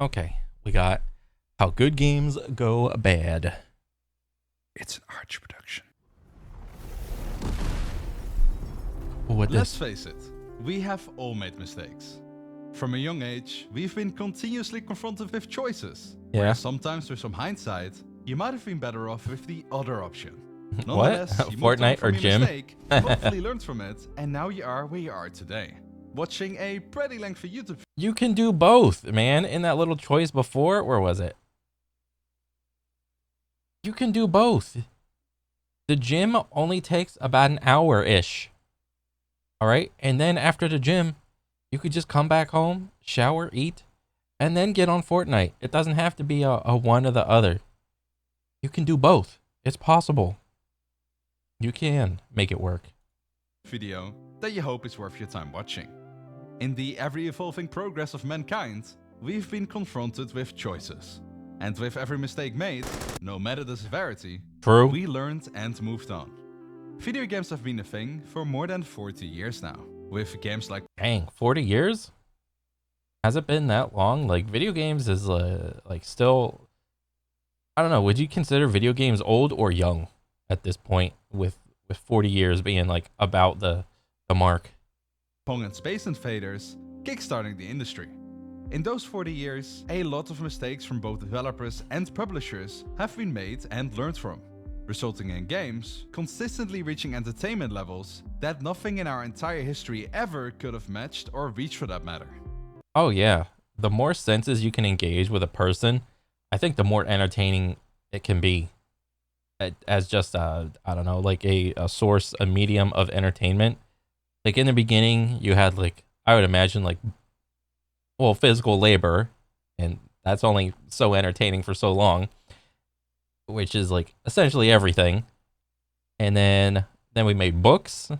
Okay, we got how good games go bad. It's an arch production. What Let's this? face it, we have all made mistakes. From a young age, we've been continuously confronted with choices, Yeah. where sometimes with some hindsight, you might have been better off with the other option. What? Nonetheless, you moved on Fortnite or from your gym? mistake, you hopefully learned from it, and now you are where you are today. Watching a pretty lengthy YouTube You can do both, man. In that little choice before, where was it? You can do both. The gym only takes about an hour-ish. All right? And then after the gym, you could just come back home, shower, eat, and then get on Fortnite. It doesn't have to be a one or the other. You can do both. It's possible. You can make it work. video that you hope is worth your time watching. In the ever-evolving progress of mankind, we've been confronted with choices. And with every mistake made, no matter the severity, True. we learned and moved on. Video games have been a thing for more than 40 years now, with games like Dang, 40 years? Has it been that long? Like, video games is, like, still... I don't know, would you consider video games old or young at this point, with 40 years being, like, about the mark? Pong and Space Invaders kickstarting the industry. In those 40 years, a lot of mistakes from both developers and publishers have been made and learned from, resulting in games consistently reaching entertainment levels that nothing in our entire history ever could have matched or reached for that matter. Oh, yeah. The more senses you can engage with a person, I think the more entertaining it can be. As just, I don't know, like a source, a medium of entertainment. Like, in the beginning, you had, like, I would imagine, like, well, physical labor, and that's only so entertaining for so long, which is, like, essentially everything. And then we made books.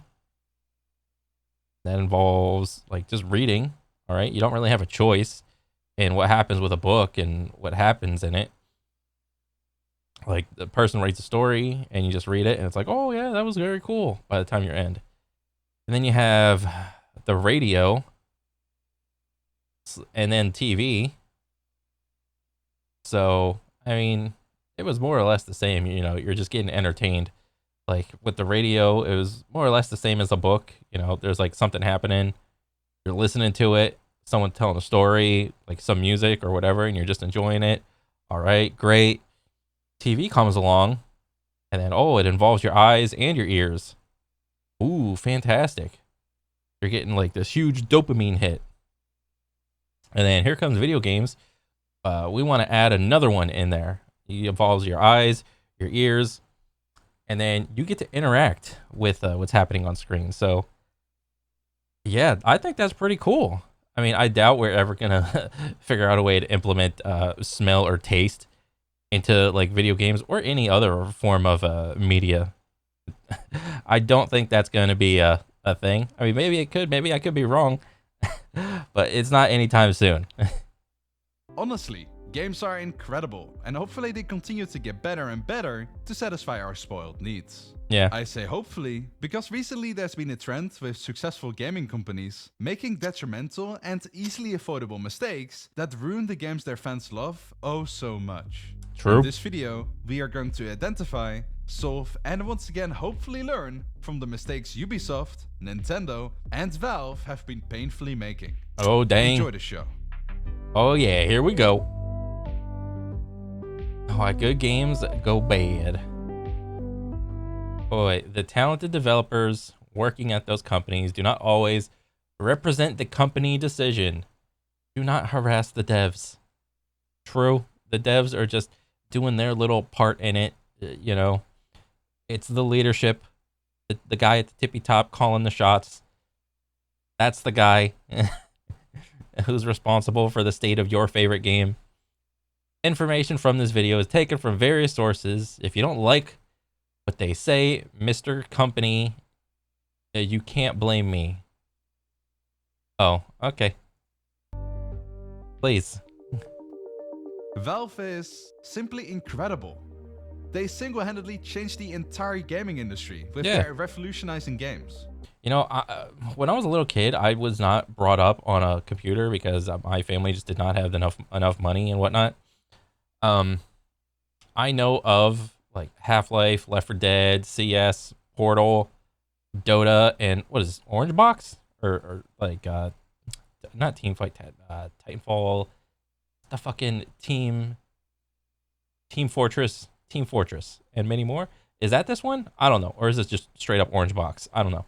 That involves, like, just reading, all right? You don't really have a choice in what happens with a book and what happens in it. Like, the person writes a story, and you just read it, and it's like, oh, yeah, that was very cool by the time you end. And then you have the radio, and then TV. So, I mean, it was more or less the same. You know, you're just getting entertained. Like, with the radio, it was more or less the same as a book. You know, there's, like, something happening. You're listening to it. Someone telling a story, like some music or whatever, and you're just enjoying it. All right, great. TV comes along, and then, oh, it involves your eyes and your ears. Ooh, fantastic. You're getting, like, this huge dopamine hit. And then here comes video games. We want to add another one in there. It involves your eyes, your ears, and then you get to interact with what's happening on screen. So, yeah, I think that's pretty cool. I mean, I doubt we're ever going to figure out a way to implement smell or taste into, like, video games or any other form of media. I don't think that's going to be a thing. I mean, maybe it could. Maybe I could be wrong. But it's not anytime soon. Honestly, games are incredible, and hopefully they continue to get better and better to satisfy our spoiled needs. Yeah. I say hopefully, because recently there's been a trend with successful gaming companies making detrimental and easily avoidable mistakes that ruin the games their fans love oh so much. True. In this video, we are going to identify, solve, and once again hopefully learn from the mistakes Ubisoft, Nintendo, and Valve have been painfully making. Oh, dang. Enjoy the show. Oh, yeah. Here we go. Why good games go bad. Boy, the talented developers working at those companies do not always represent the company decision. Do not harass the devs. True, the devs are just doing their little part in it. You know, it's the leadership, the guy at the tippy top calling the shots. That's the guy who's responsible for the state of your favorite game. Information from this video is taken from various sources. If you don't like what they say, Mr. Company, you can't blame me. Oh, okay. Please. Valve is simply incredible. They single-handedly changed the entire gaming industry with their revolutionizing games. When I was a little kid, I was not brought up on a computer because my family just did not have enough money and whatnot. Um, I know of like Half-Life, Left 4 Dead, CS, Portal, Dota, and what is this, Orange Box or like not Team Fight, Titanfall, the fucking Team Fortress, and many more. Is that this one? I don't know, or is this just straight up Orange Box? I don't know.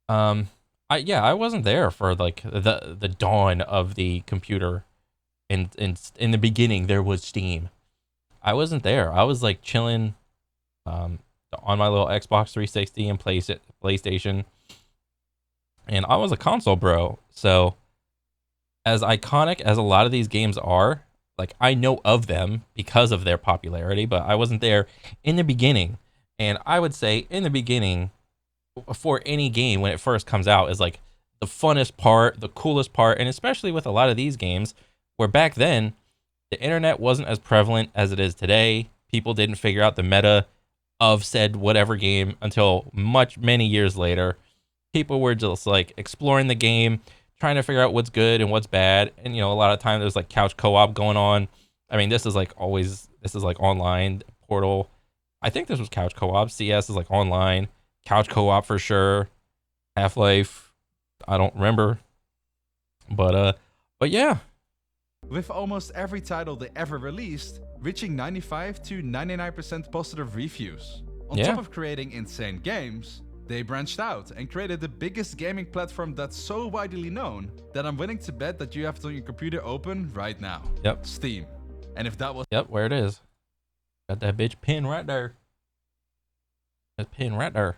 I wasn't there for like the dawn of the computer. In the beginning, there was Steam. I wasn't there. I was like chilling, on my little Xbox 360 and PlayStation, and I was a console bro. So, as iconic as a lot of these games are, like I know of them because of their popularity, but I wasn't there in the beginning. And I would say in the beginning, for any game when it first comes out, is like the funnest part, the coolest part, and especially with a lot of these games, where back then the internet wasn't as prevalent as it is today. People didn't figure out the meta of said whatever game until many years later. People were just like exploring the game, trying to figure out what's good and what's bad. And a lot of time there's like couch co-op going on. I mean, this is like online. Portal, I think this was couch co-op. CS is like online. Couch co-op for sure. Half-Life, I don't remember. But yeah. With almost every title they ever released reaching 95 to 99% positive reviews. On top of creating insane games, they branched out and created the biggest gaming platform that's so widely known that I'm willing to bet that you have it on your computer open right now. Yep. Steam. And if that was where it is. Got that bitch pin right there. That pin right there.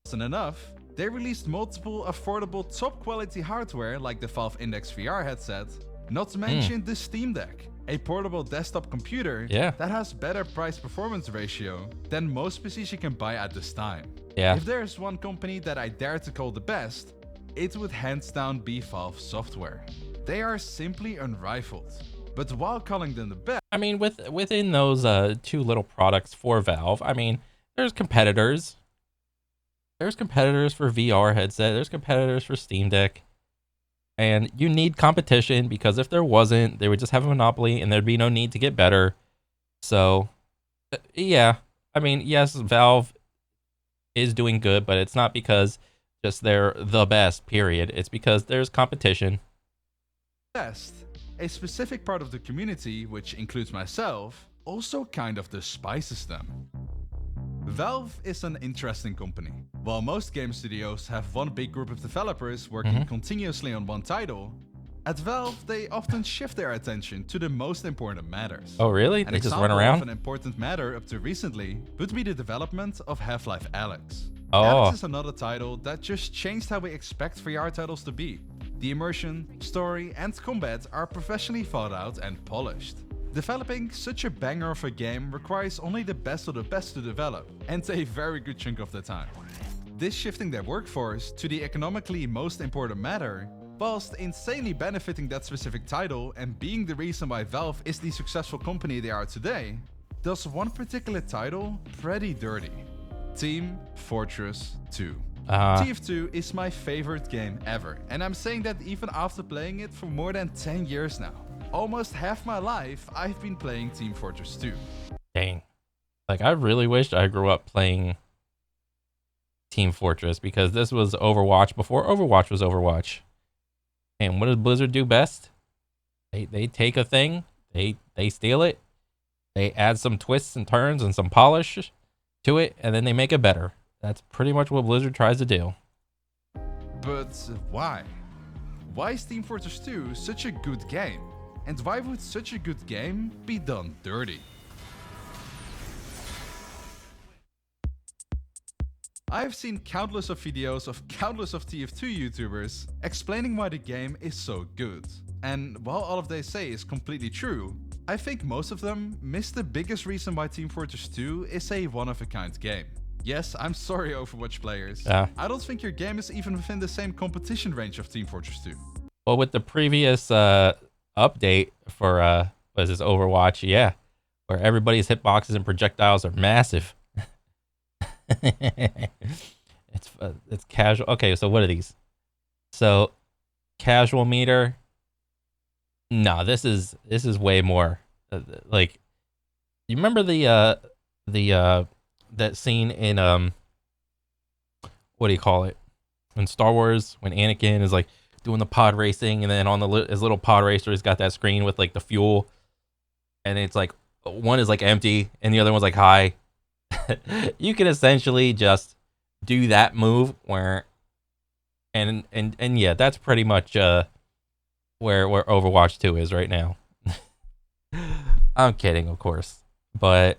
Wasn't enough, they released multiple affordable top quality hardware like the Valve Index VR headset, not to mention the Steam Deck, a portable desktop computer that has better price performance ratio than most PCs you can buy at this time. If there's one company that I dare to call the best, it would hands down be Valve Software. They are simply unrivaled. But while calling them the best, I mean, within those two little products for Valve, I mean, there's competitors. There's competitors for VR headset. There's competitors for Steam Deck. And you need competition, because if there wasn't, they would just have a monopoly and there'd be no need to get better. So, yeah. I mean, yes, Valve is doing good, but it's not because just they're the best, period. It's because there's competition. Best. A specific part of the community, which includes myself, also kind of despises them. Valve is an interesting company. While most game studios have one big group of developers working continuously on one title, at Valve they often shift their attention to the most important matters. Oh really? They just run around? An important matter up to recently would be the development of Half-Life Alyx. Oh. Alyx is another title that just changed how we expect VR titles to be. The immersion, story, and combat are professionally thought out and polished. Developing such a banger of a game requires only the best of the best to develop, and a very good chunk of the time. This shifting their workforce to the economically most important matter, whilst insanely benefiting that specific title and being the reason why Valve is the successful company they are today, does one particular title pretty dirty. Team Fortress 2. TF2 is my favorite game ever, and I'm saying that even after playing it for more than 10 years now. Almost half my life, I've been playing Team Fortress 2. Dang. Like, I really wished I grew up playing Team Fortress, because this was Overwatch before Overwatch was Overwatch. And what does Blizzard do best? They take a thing, they steal it, they add some twists and turns and some polish to it, and then they make it better. That's pretty much what Blizzard tries to do. But why? Why is Team Fortress 2 such a good game? And why would such a good game be done dirty? I've seen countless of videos of countless of TF2 YouTubers explaining why the game is so good. And while all of they say is completely true, I think most of them miss the biggest reason why Team Fortress 2 is a one-of-a-kind game. Yes, I'm sorry Overwatch players. I don't think your game is even within the same competition range of Team Fortress 2. Well, with the previous update for what is this, Overwatch, where everybody's hitboxes and projectiles are massive. It's casual. Okay, so what are these? So casual meter. No, this is way more. Like, you remember the that scene in what do you call it? In Star Wars, when Anakin is like doing the pod racing, and then on his little pod racer, he's got that screen with like the fuel, and it's like one is like empty and the other one's like high. You can essentially just do that move where, and yeah, that's pretty much where Overwatch 2 is right now. I'm kidding, of course, but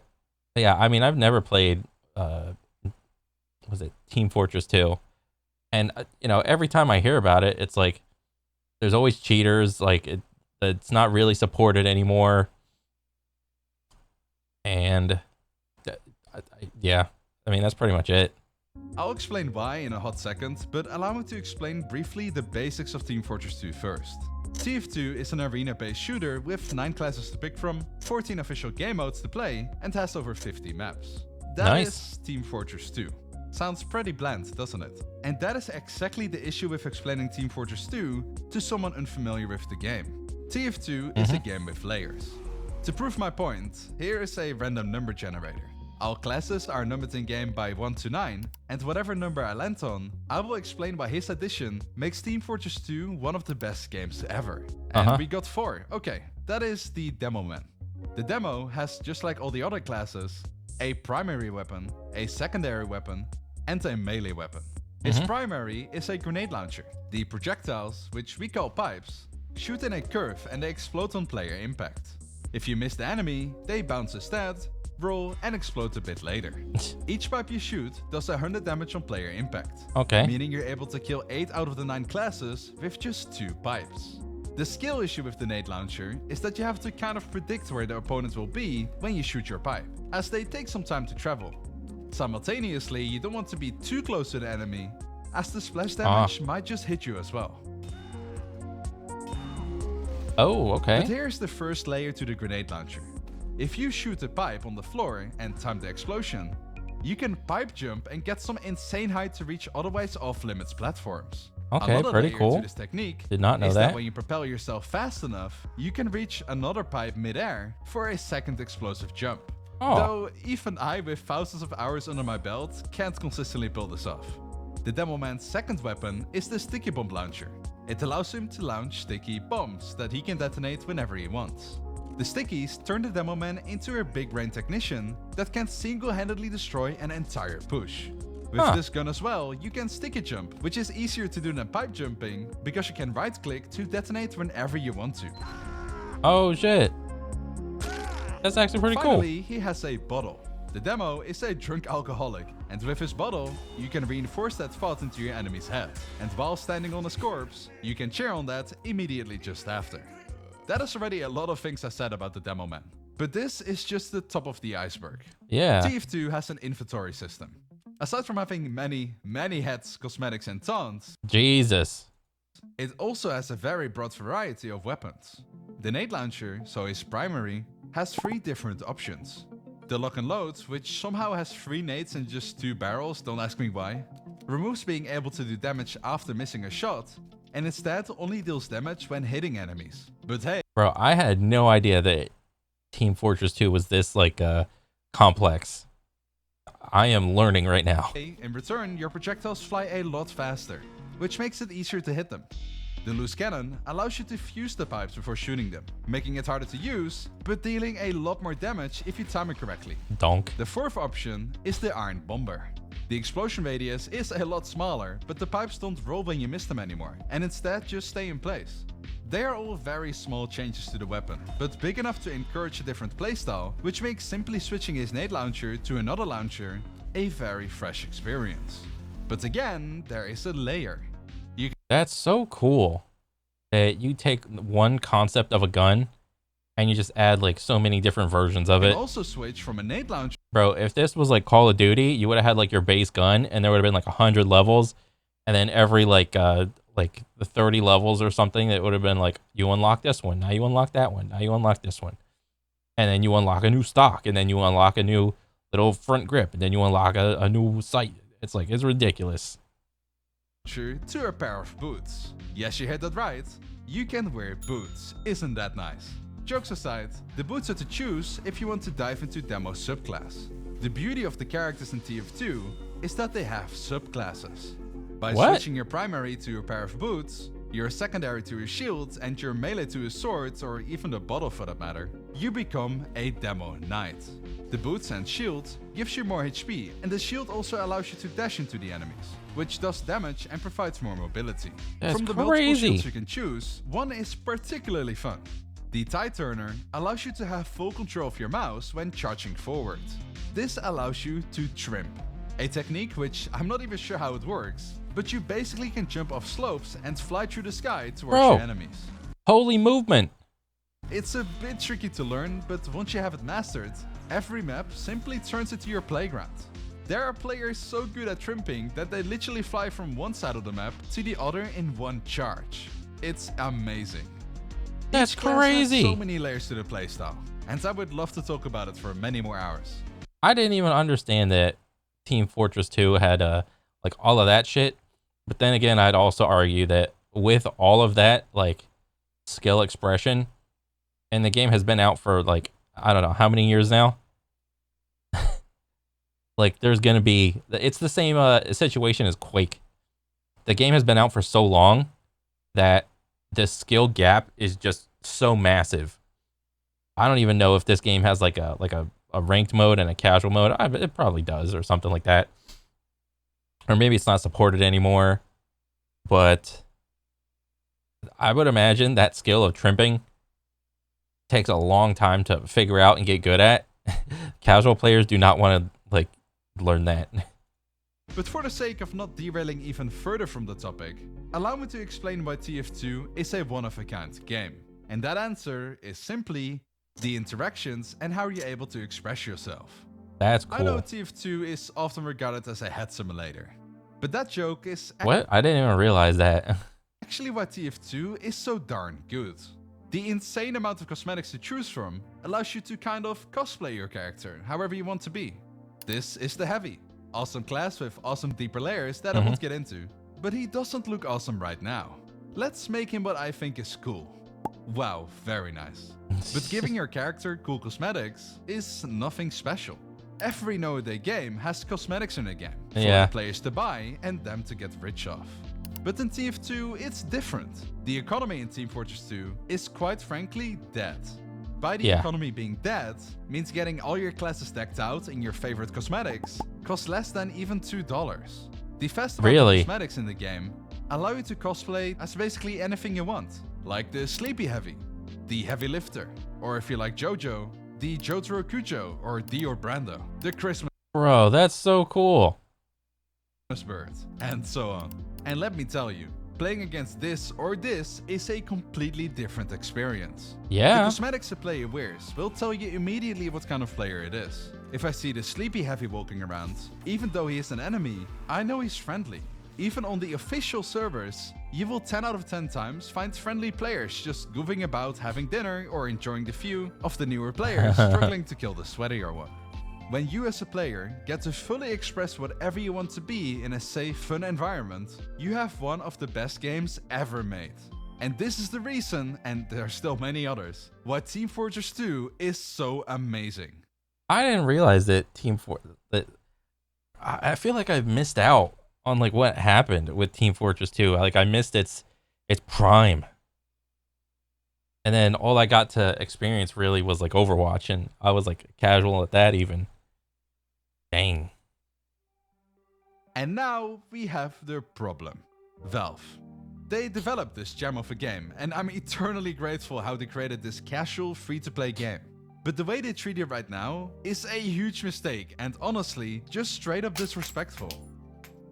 yeah, I mean, I've never played was it Team Fortress 2, and every time I hear about it, it's like there's always cheaters, like it's not really supported anymore, and yeah, I mean, that's pretty much it. I'll explain why in a hot second, but allow me to explain briefly the basics of Team Fortress 2 first. TF2 is an arena-based shooter with 9 classes to pick from, 14 official game modes to play, and has over 50 maps. That is Team Fortress 2. Sounds pretty bland, doesn't it? And that is exactly the issue with explaining Team Fortress 2 to someone unfamiliar with the game. TF2 is a game with layers. To prove my point, here is a random number generator. All classes are numbered in game by 1 to 9, and whatever number I land on, I will explain why his addition makes Team Fortress 2 one of the best games ever. And we got 4. Okay, that is the Demo Man. The Demo has, just like all the other classes, a primary weapon, a secondary weapon, and a melee weapon. His primary is a grenade launcher. The projectiles, which we call pipes, shoot in a curve and they explode on player impact. If you miss the enemy, they bounce instead, roll, and explode a bit later. Each pipe you shoot does 100 damage on player impact. Okay. Meaning you're able to kill 8 out of the 9 classes with just 2 pipes. The skill issue with the nade launcher is that you have to kind of predict where the opponent will be when you shoot your pipe, as they take some time to travel. Simultaneously, you don't want to be too close to the enemy, as the splash damage might just hit you as well. Oh, okay. But here's the first layer to the grenade launcher. If you shoot a pipe on the floor and time the explosion, you can pipe jump and get some insane height to reach otherwise off-limits platforms. Okay, another pretty layer cool. to this technique Did not know is that. When you propel yourself fast enough, you can reach another pipe mid-air for a second explosive jump. Though even I, with thousands of hours under my belt, can't consistently pull this off. The Demo Man's second weapon is the Sticky Bomb Launcher. It allows him to launch sticky bombs that he can detonate whenever he wants. The stickies turn the Demo Man into a big brain technician that can single-handedly destroy an entire push. With this gun as well, you can sticky jump, which is easier to do than pipe jumping, because you can right-click to detonate whenever you want to. Oh shit. That's actually pretty cool. Finally, he has a bottle. The Demo is a drunk alcoholic, and with his bottle, you can reinforce that thought into your enemy's head. And while standing on his corpse, you can cheer on that immediately just after. That is already a lot of things I said about the Demo Man. But this is just the top of the iceberg. Yeah. TF2 has an inventory system. Aside from having many heads, cosmetics, and taunts, Jesus, it also has a very broad variety of weapons. The nade launcher, so his primary, has 3 different options. The lock and load, which somehow has 3 nades and just 2 barrels, don't ask me why, removes being able to do damage after missing a shot, and instead only deals damage when hitting enemies. But hey, bro, I had no idea that Team Fortress 2 was this like complex. I am learning right now. In return, your projectiles fly a lot faster, which makes it easier to hit them. The loose cannon allows you to fuse the pipes before shooting them, making it harder to use, but dealing a lot more damage if you time it correctly. Donk. The fourth option is the Iron Bomber. The explosion radius is a lot smaller, but the pipes don't roll when you miss them anymore, and instead just stay in place. They are all very small changes to the weapon, but big enough to encourage a different playstyle, which makes simply switching his nade launcher to another launcher a very fresh experience. But again, there is a layer. That's so cool that you take one concept of a gun and you just add like so many different versions of it. You can also switch from a nade launcher. Bro, if this was like Call of Duty, you would have had like your base gun and there would have been like 100 levels, and then every like the 30 levels or something, it would have been like, you unlock this one, now you unlock that one, now you unlock this one. And then you unlock a new stock, and then you unlock a new little front grip, and then you unlock a new sight. It's like, it's ridiculous. To a pair of boots. Yes, you heard that right. You can wear boots. Isn't that nice? Jokes aside, the boots are to choose if you want to dive into demo subclass. The beauty of the characters in TF2 is that they have subclasses. By switching your primary to a pair of boots, your secondary to a shield, and your melee to a sword, or even the bottle for that matter, you become a demo knight. The boots and shield gives you more HP, and the shield also allows you to dash into the enemies, which does damage and provides more mobility. That's From the multiple shields you can choose, one is particularly fun. The Tide Turner allows you to have full control of your mouse when charging forward. This allows you to trim, a technique which I'm not even sure how it works, but you basically can jump off slopes and fly through the sky towards your enemies. Holy movement! It's a bit tricky to learn, but once you have it mastered, every map simply turns into your playground. There are players so good at trimping that they literally fly from one side of the map to the other in one charge. It's amazing. That's crazy! Has so many layers to the playstyle, and I would love to talk about it for many more hours. I didn't even understand that Team Fortress 2 had like all of that shit. But then again, I'd also argue that with all of that like skill expression, and the game has been out for like, I don't know how many years now. Like there's gonna be, it's the same situation as Quake. The game has been out for so long that the skill gap is just so massive. I don't even know if this game has like a ranked mode and a casual mode. It probably does, or something like that. Or maybe it's not supported anymore. But I would imagine that skill of trimping takes a long time to figure out and get good at. Casual players do not want to like learn that. But for the sake of not derailing even further from the topic, allow me to explain why TF2 is a one-of-a-kind game. And that answer is simply the interactions and how you're able to express yourself. That's cool. I know TF2 is often regarded as a head simulator, but that joke is what? I didn't even realize that. Actually why TF2 is so darn good. The insane amount of cosmetics to choose from allows you to kind of cosplay your character however you want to be. This is the Heavy. Awesome class with awesome deeper layers that I won't get into. But he doesn't look awesome right now. Let's make him what I think is cool. Wow, very nice. But giving your character cool cosmetics is nothing special. Every nowadays game has cosmetics in the game for the players to buy and them to get rich off. But in TF2 it's different. The economy in Team Fortress 2 is quite frankly dead. By the economy being dead means getting all your classes decked out in your favorite cosmetics costs less than even $2. The festival cosmetics in the game allow you to cosplay as basically anything you want, like the Sleepy Heavy, the Heavy Lifter, or if you like JoJo, the Jotaro Kujo or Dior Brando, the Christmas Bro, that's so cool. Bird, and so on. And let me tell you, playing against this or this is a completely different experience. Yeah. The cosmetics a player wears will tell you immediately what kind of player it is. If I see the Sleepy Heavy walking around, even though he is an enemy, I know he's friendly. Even on the official servers, you will 10 out of 10 times find friendly players just goofing about having dinner or enjoying the view of the newer players struggling to kill the sweatier one. When you as a player get to fully express whatever you want to be in a safe, fun environment, you have one of the best games ever made. And this is the reason, and there are still many others, why Team Fortress 2 is so amazing. I didn't realize that I feel like I've missed out on like what happened with Team Fortress 2. Like I missed its prime. And then all I got to experience really was like Overwatch, and I was like casual at that even. Dang. And now we have the problem. Valve. They developed this gem of a game, and I'm eternally grateful how they created this casual, free-to-play game. But the way they treat it right now is a huge mistake, and honestly, just straight up disrespectful.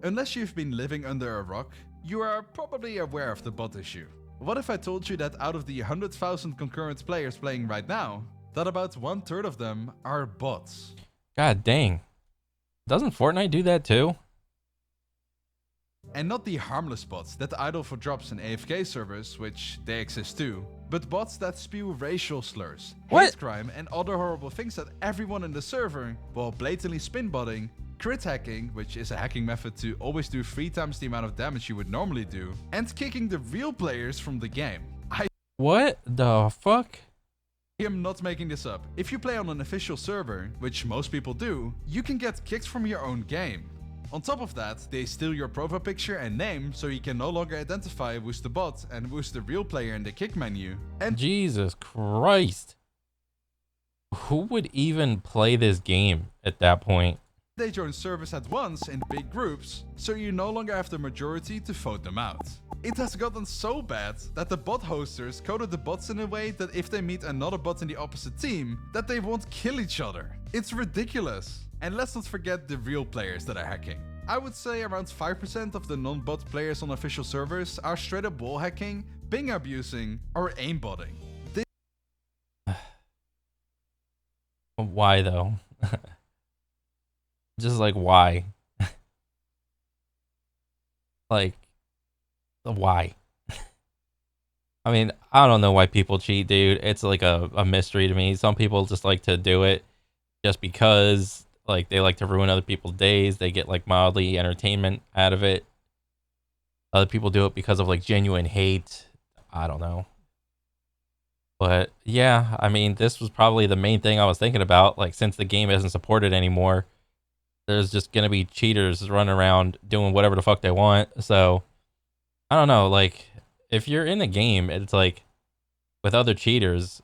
Unless you've been living under a rock, you are probably aware of the bot issue. What if I told you that out of the 100,000 concurrent players playing right now, that about 1/3 of them are bots? God dang. Doesn't Fortnite do that too? And not the harmless bots that idle for drops in AFK servers, which they exist too, but bots that spew racial slurs, hate crime and other horrible things at everyone in the server, while blatantly spin botting crit hacking, which is a hacking method to always do 3 times the amount of damage you would normally do, and kicking the real players from the game. What the fuck? I am not making this up. If you play on an official server, which most people do, you can get kicked from your own game. On top of that, they steal your profile picture and name, so you can no longer identify who's the bot and who's the real player in the kick menu. And Jesus Christ. Who would even play this game at that point? they join servers at once in big groups, so you no longer have the majority to vote them out. It has gotten so bad that the bot hosters coded the bots in a way that if they meet another bot in the opposite team, that they won't kill each other. It's ridiculous. And let's not forget the real players that are hacking. I would say around 5% of the non-bot players on official servers are straight up wall hacking, ping abusing, or aimbotting. Why though? Just like why? Like why? I mean, I don't know why people cheat, dude. It's like a mystery to me. Some people just like to do it just because, like, they like to ruin other people's days. They get like mildly entertainment out of it. Other people do it because of like genuine hate. I don't know. But yeah, I mean, this was probably the main thing I was thinking about. Like, since the game isn't supported anymore, there's just gonna be cheaters running around doing whatever the fuck they want. So I don't know. Like, if you're in the game, it's like with other cheaters,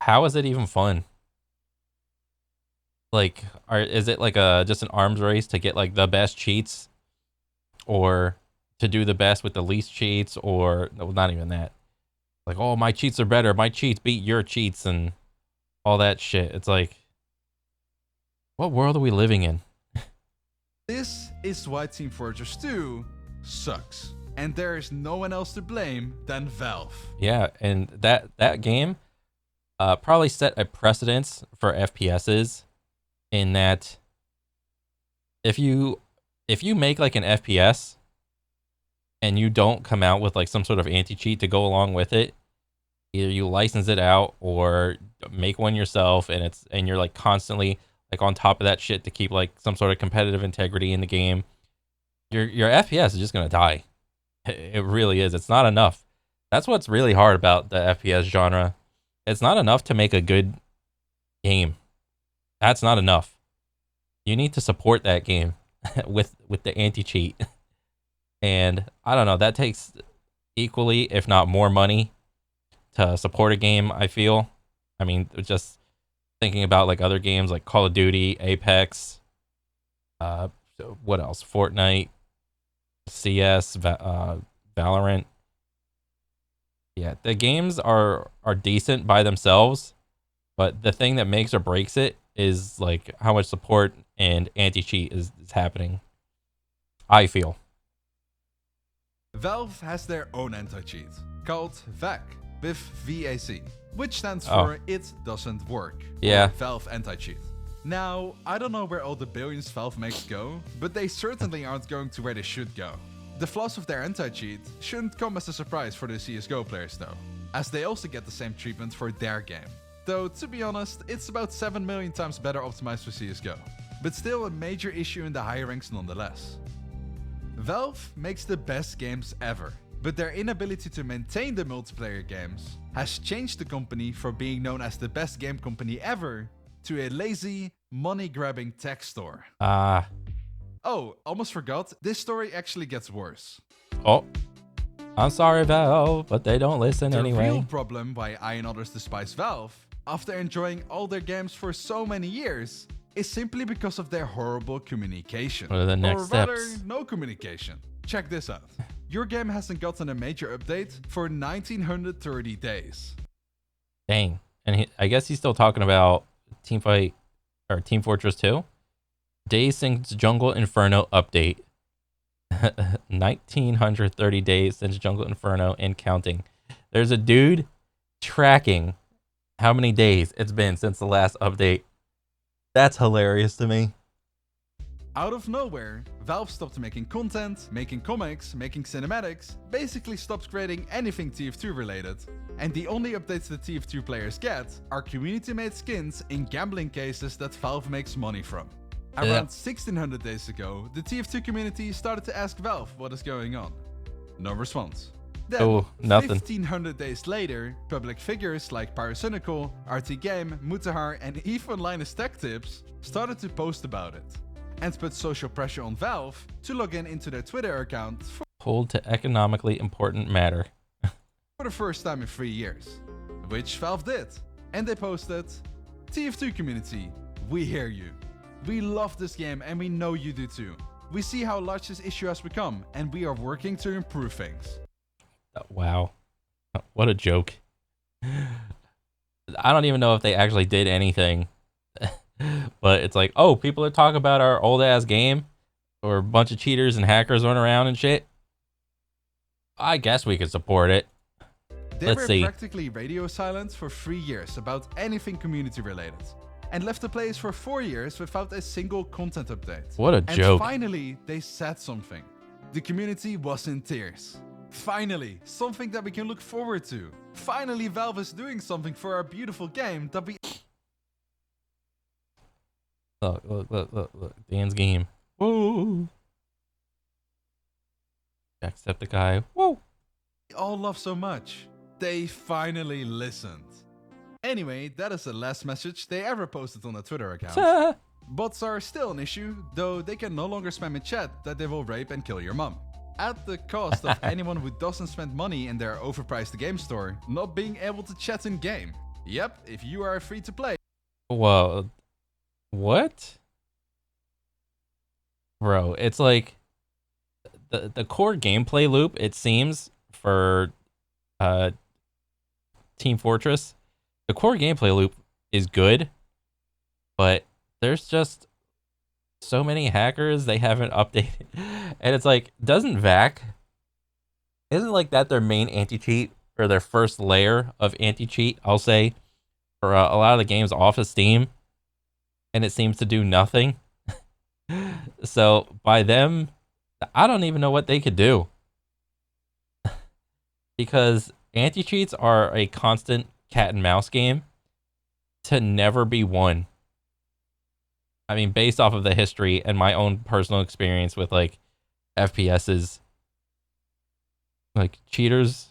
how is it even fun? Like, is it like just an arms race to get like the best cheats, or to do the best with the least cheats, or no, not even that? Like, oh, my cheats are better. My cheats beat your cheats and all that shit. It's like, what world are we living in? This is why Team Fortress 2 sucks. And there is no one else to blame than Valve. Yeah, and that game probably set a precedence for FPSs, in that if you make like an FPS and you don't come out with like some sort of anti-cheat to go along with it, either you license it out or make one yourself, and you're like constantly like on top of that shit to keep like some sort of competitive integrity in the game, your FPS is just gonna die. It really is. It's not enough. That's what's really hard about the FPS genre. It's not enough to make a good game. That's not enough. You need to support that game with the anti-cheat. And I don't know, that takes equally, if not more money to support a game, I feel. I mean, just thinking about like other games like Call of Duty, Apex, what else? Fortnite, CS, Valorant. Yeah, the games are decent by themselves, but the thing that makes or breaks it is like how much support and anti-cheat is happening, I feel. Valve has their own anti-cheat, called VAC, with VAC, which stands for It Doesn't Work. Yeah. Or Valve anti-cheat. Now, I don't know where all the billions Valve makes go, but they certainly aren't going to where they should go. The flaws of their anti-cheat shouldn't come as a surprise for the CSGO players though, as they also get the same treatment for their game. Though, to be honest, it's about 7 million times better optimized for CSGO, but still a major issue in the higher ranks nonetheless. Valve makes the best games ever, but their inability to maintain the multiplayer games has changed the company from being known as the best game company ever to a lazy, money-grabbing tech store. Oh, almost forgot, this story actually gets worse. Oh, I'm sorry, Valve, but they don't listen anyway. The real problem why I and others despise Valve, after enjoying all their games for so many years, is simply because of their horrible communication. What are the next or rather, steps? no communication. Check this out. Your game hasn't gotten a major update for 1930 days. Dang. And I guess he's still talking about Team Fortress 2. Days since Jungle Inferno update. 1930 days since Jungle Inferno and counting. There's a dude tracking how many days it's been since the last update. That's hilarious to me. Out of nowhere, Valve stopped making content, making comics, making cinematics, basically stopped creating anything TF2 related. And the only updates the TF2 players get are community-made skins in gambling cases that Valve makes money from. Around 1600 days ago, the TF2 community started to ask Valve what is going on. No response. Then, nothing. 1500 days later, public figures like Pyrocynical, RT Game, Mutahar, and even Linus Tech Tips started to post about it, and put social pressure on Valve to log into their Twitter account Hold to economically important matter. for the first time in 3 years. Which Valve did. And they posted, TF2 community, we hear you. We love this game and we know you do too. We see how large this issue has become and we are working to improve things. Wow. What a joke. I don't even know if they actually did anything. But it's like, oh, people are talking about our old ass game or a bunch of cheaters and hackers running around and shit. I guess we could support it. They Let's were see. practically radio silent for 3 years about anything community related, and left the place for 4 years without a single content update. What a And joke. finally, they said something. The community was in tears. Finally, something that we can look forward to. Finally, Valve is doing something for our beautiful game that we Look. Dan's game. Woo. Jacksepticeye. Woo. all love so much. They finally listened. Anyway, that is the last message they ever posted on their Twitter account. Bots are still an issue, though they can no longer spam in chat that they will rape and kill your mom. At the cost of anyone who doesn't spend money in their overpriced game store not being able to chat in game. Yep, if you are free to play. Whoa. What? Bro, it's like the core gameplay loop, it seems, for Team Fortress, the core gameplay loop is good, but there's just so many hackers they haven't updated. And it's like, isn't like that their main anti-cheat, or their first layer of anti-cheat, I'll say, for a lot of the games off of Steam, and it seems to do nothing. So by them, I don't even know what they could do. Because anti-cheats are a constant cat and mouse game to never be won. I mean, based off of the history and my own personal experience with like FPSs, like cheaters,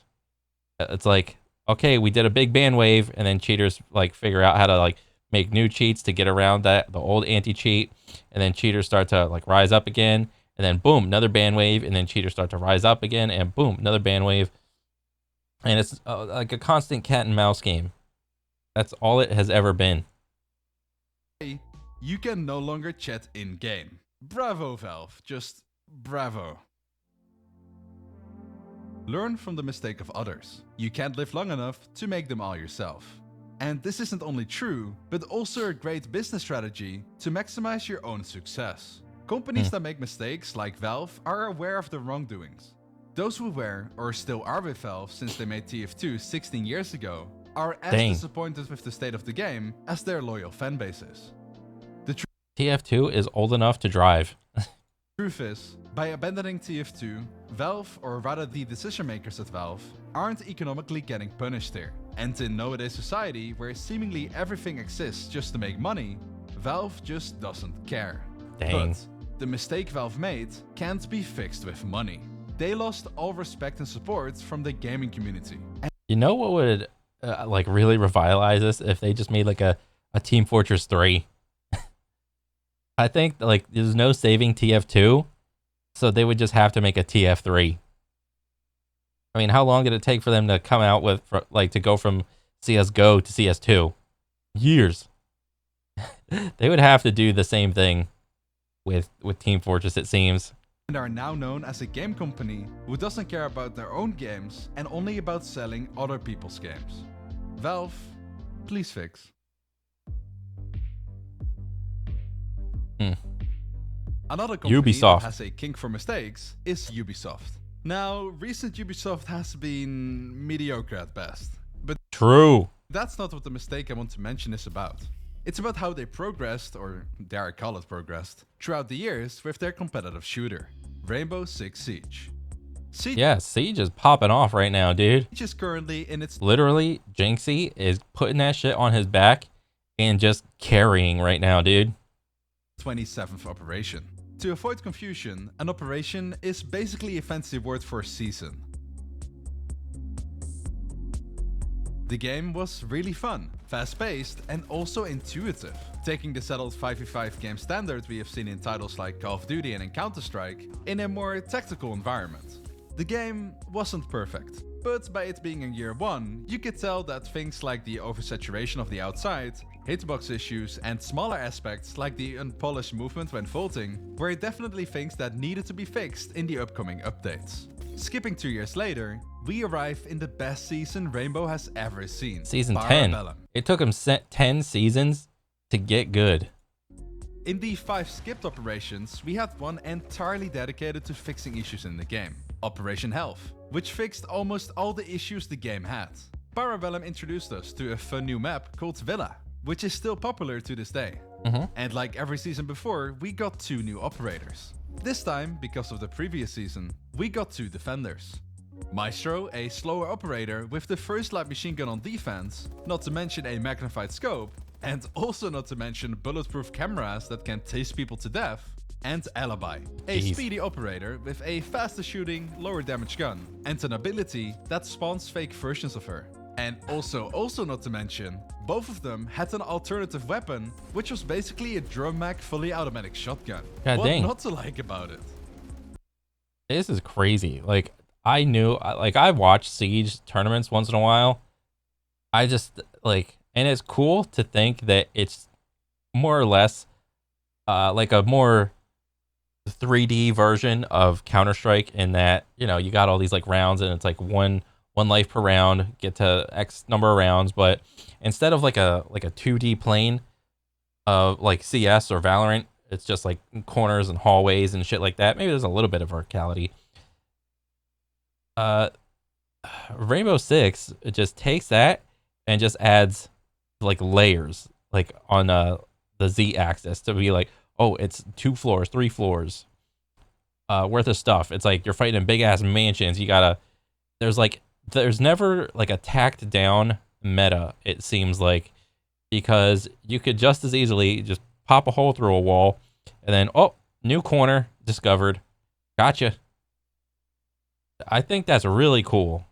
it's like, okay, we did a big ban wave, and then cheaters like figure out how to like make new cheats to get around the old anti-cheat, and then cheaters start to like rise up again, and then boom, another ban wave, and then cheaters start to rise up again, and boom, another ban wave. And it's like a constant cat and mouse game. That's all it has ever been. You can no longer chat in game. Bravo, Valve. Just bravo. Learn from the mistake of others. You can't live long enough to make them all yourself. And this isn't only true, but also a great business strategy to maximize your own success. Companies that make mistakes like Valve are aware of their wrongdoings. Those who were or still are with Valve since they made TF2 16 years ago are as disappointed with the state of the game as their loyal fan bases. TF2 is old enough to drive. Truth is, by abandoning TF2, Valve, or rather the decision makers at Valve, aren't economically getting punished here. And in nowadays society, where seemingly everything exists just to make money, Valve just doesn't care. Dang. But the mistake Valve made can't be fixed with money. They lost all respect and support from the gaming community. You know what would like really revitalize this? If they just made like a Team Fortress 3. I think like there's no saving TF2, so they would just have to make a TF3. I mean, how long did it take for them to come out with, like, to go from CSGO to CS2? Years. They would have to do the same thing with Team Fortress, it seems. And are now known as a game company who doesn't care about their own games and only about selling other people's games. Valve, please fix. Another company Ubisoft. that has a kink for mistakes is Ubisoft. Now, recent Ubisoft has been mediocre at best, but True. that's not what the mistake I want to mention is about. It's about how they progressed, or dare I call it progressed, throughout the years with their competitive shooter, Rainbow Six Siege. Yeah, Siege is popping off right now, dude. Siege is currently in its Literally, Jinxie is putting that shit on his back and just carrying right now, dude. 27th operation. To avoid confusion, an operation is basically a fancy word for season. The game was really fun, fast-paced, and also intuitive, taking the settled 5v5 game standard we have seen in titles like Call of Duty and in Counter-Strike in a more tactical environment. The game wasn't perfect, but by it being in year 1, you could tell that things like the oversaturation of the outside, hitbox issues, and smaller aspects like the unpolished movement when vaulting were definitely things that needed to be fixed in the upcoming updates. Skipping 2 years later, we arrive in the best season Rainbow has ever seen. Season 10. It took him 10 seasons to get good. In the 5 skipped operations, we had one entirely dedicated to fixing issues in the game. Operation Health, which fixed almost all the issues the game had. Parabellum introduced us to a fun new map called Villa, which is still popular to this day. And like every season before, we got 2 new operators. This time, because of the previous season, we got 2 defenders. Maestro, a slower operator with the first light machine gun on defense, not to mention a magnified scope, and also not to mention bulletproof cameras that can tase people to death, and Alibi, a speedy operator with a faster shooting, lower damage gun, and an ability that spawns fake versions of her. And also not to mention, both of them had an alternative weapon, which was basically a drum mag fully automatic shotgun. God what dang. not to like about it? This is crazy. Like, I watch Siege tournaments once in a while. I just, like, and it's cool to think that it's more or less like a more 3D version of Counter-Strike in that, you know, you got all these like rounds and it's like one life per round, get to X number of rounds, but instead of like a 2D plane of like CS or Valorant, it's just like corners and hallways and shit like that. Maybe there's a little bit of verticality. Rainbow Six, it just takes that and just adds like layers like on the Z axis to be like, oh, it's 2 floors, 3 floors worth of stuff. It's like you're fighting in big ass mansions. There's never like a tacked down meta, it seems like, because you could just as easily just pop a hole through a wall and then, oh, new corner discovered. Gotcha. I think that's really cool.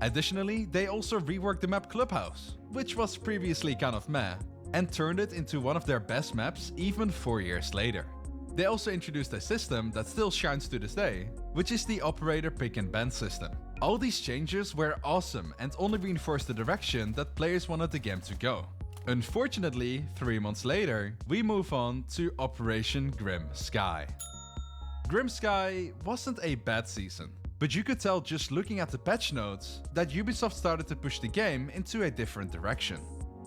Additionally, they also reworked the map Clubhouse, which was previously kind of meh, and turned it into one of their best maps even 4 years later. They also introduced a system that still shines to this day, which is the operator pick and ban system. All these changes were awesome and only reinforced the direction that players wanted the game to go. Unfortunately, 3 months later, we move on to Operation Grim Sky. Grim Sky wasn't a bad season, but you could tell just looking at the patch notes that Ubisoft started to push the game into a different direction.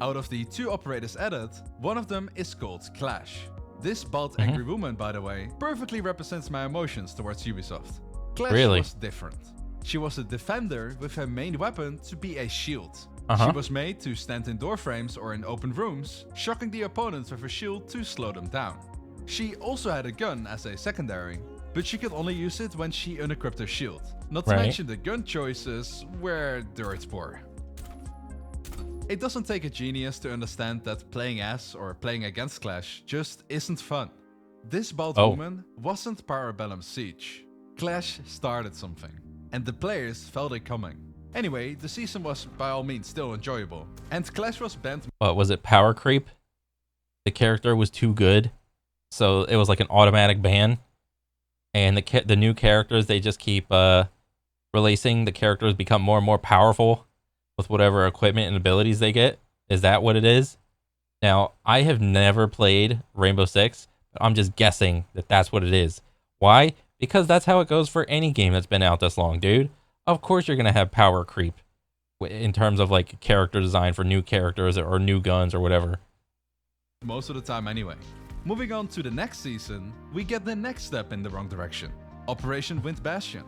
Out of the 2 operators added, one of them is called Clash. This bald angry woman, by the way, perfectly represents my emotions towards Ubisoft. Clash was different. She was a defender with her main weapon to be a shield. She was made to stand in doorframes or in open rooms, shocking the opponents with her shield to slow them down. She also had a gun as a secondary, but she could only use it when she unequipped her shield. Not to mention the gun choices were dirt poor. It doesn't take a genius to understand that playing as or playing against Clash just isn't fun. This bald woman wasn't Parabellum Siege. Clash started something, and the players felt it coming. Anyway, the season was by all means still enjoyable, and Clash was banned. Was it power creep? The character was too good, so it was like an automatic ban. And the new characters, they just keep releasing. The characters become more and more powerful with whatever equipment and abilities they get. Is that what it is? Now, I have never played Rainbow Six, but I'm just guessing that that's what it is. Why? Because that's how it goes for any game that's been out this long, dude. Of course you're going to have power creep in terms of like character design for new characters or new guns or whatever. Most of the time anyway. Moving on to the next season, we get the next step in the wrong direction. Operation Wind Bastion.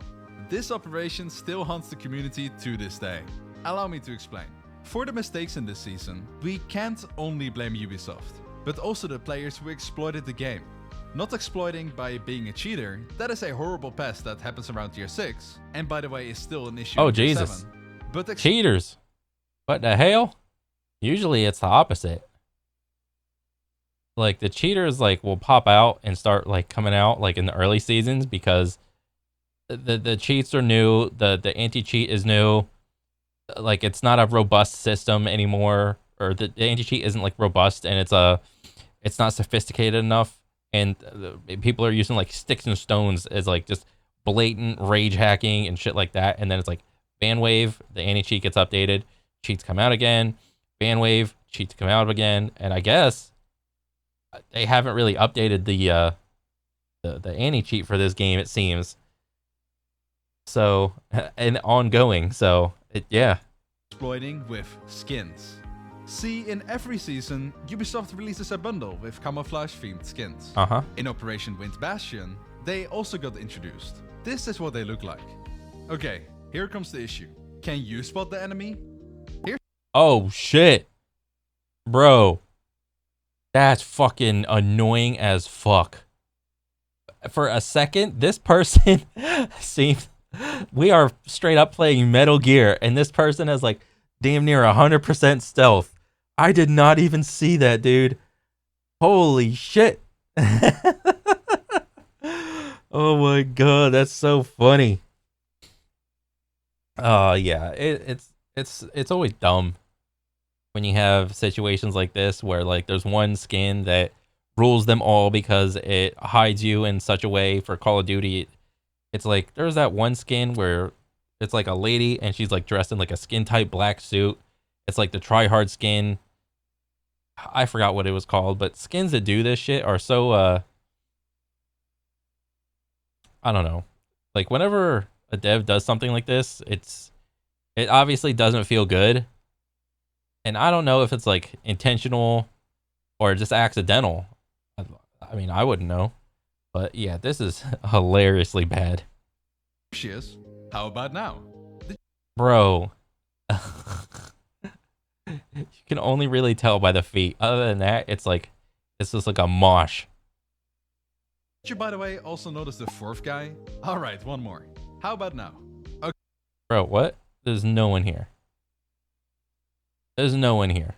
This operation still haunts the community to this day. Allow me to explain. For the mistakes in this season, we can't only blame Ubisoft, but also the players who exploited the game. Not exploiting by being a cheater, that is a horrible pest that happens around year 6, and by the way is still an issue in year 7. But cheaters! What the hell? Usually it's the opposite. like the cheaters like will pop out and start like coming out like in the early seasons because the cheats are new, the anti-cheat is new. Like it's not a robust system anymore, or the anti-cheat isn't like robust, and it's not sophisticated enough, and people are using like sticks and stones as like just blatant rage hacking and shit like that. And then it's like ban wave, the anti-cheat gets updated, cheats come out again, ban wave, cheats come out again, and I guess they haven't really updated the anti-cheat for this game, it seems. So and ongoing, so yeah. Exploiting with skins. See, in every season, Ubisoft releases a bundle with camouflage-themed skins. In Operation Wind Bastion, they also got introduced. This is what they look like. Okay, here comes the issue. Can you spot the enemy? Oh shit. Bro. That's fucking annoying as fuck. For a second, this person seems... We are straight up playing Metal Gear, and this person has like damn near 100% stealth. I did not even see that, dude. Holy shit. Oh my god, that's so funny. Oh yeah, it's always dumb when you have situations like this where like there's one skin that rules them all because it hides you in such a way. For Call of Duty, it's like there's that one skin where it's like a lady and she's like dressed in like a skin tight black suit. It's like the try hard skin. I forgot what it was called, but skins that do this shit are so I don't know. Like whenever a dev does something like this, it obviously doesn't feel good. And I don't know if it's like intentional or just accidental. I mean, I wouldn't know. But yeah, this is hilariously bad. She is. How about now? Bro. You can only really tell by the feet. Other than that, it's just like a mosh. Did you, by the way, also notice the fourth guy? Alright, one more. How about now? Okay. Bro, what? There's no one here. There's no one here.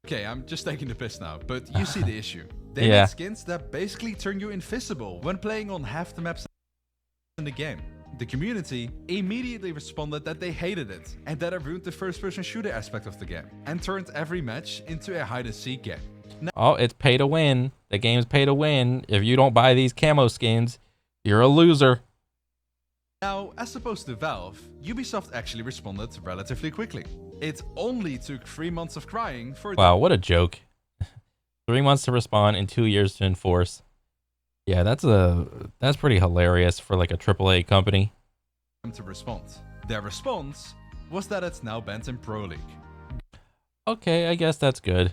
Okay, I'm just taking the piss now, but you see the issue. They Yeah. made skins that basically turn you invisible when playing on half the maps in the game. The community immediately responded that they hated it, and that it ruined the first-person shooter aspect of the game, and turned every match into a hide-and-seek game. Oh, it's pay to win. The game's pay to win. If you don't buy these camo skins, you're a loser. Now, as opposed to Valve, Ubisoft actually responded relatively quickly. It only took 3 months of crying for Wow, what a joke. 3 months to respond and 2 years to enforce. Yeah, that's pretty hilarious for like a AAA company. them to respond. Their response was that it's now banned in Pro League. Okay, I guess that's good.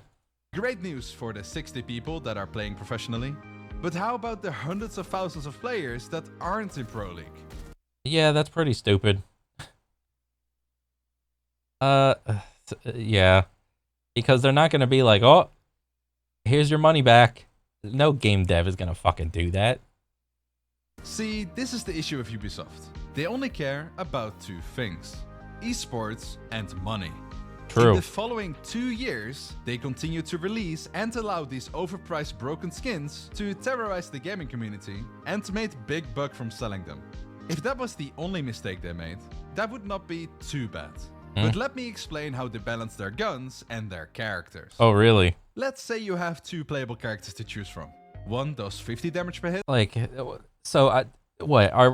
Great news for the 60 people that are playing professionally. But how about the hundreds of thousands of players that aren't in Pro League? Yeah, that's pretty stupid. Yeah. Because they're not going to be like, oh, here's your money back. No game dev is going to fucking do that. See, this is the issue with Ubisoft. They only care about two things: esports and money. True. In the following 2 years, they continue to release and allow these overpriced broken skins to terrorize the gaming community and made big buck from selling them. If that was the only mistake they made, that would not be too bad. But let me explain how they balance their guns and their characters. Oh, really? Let's say you have two playable characters to choose from. One does 50 damage per hit. Like, so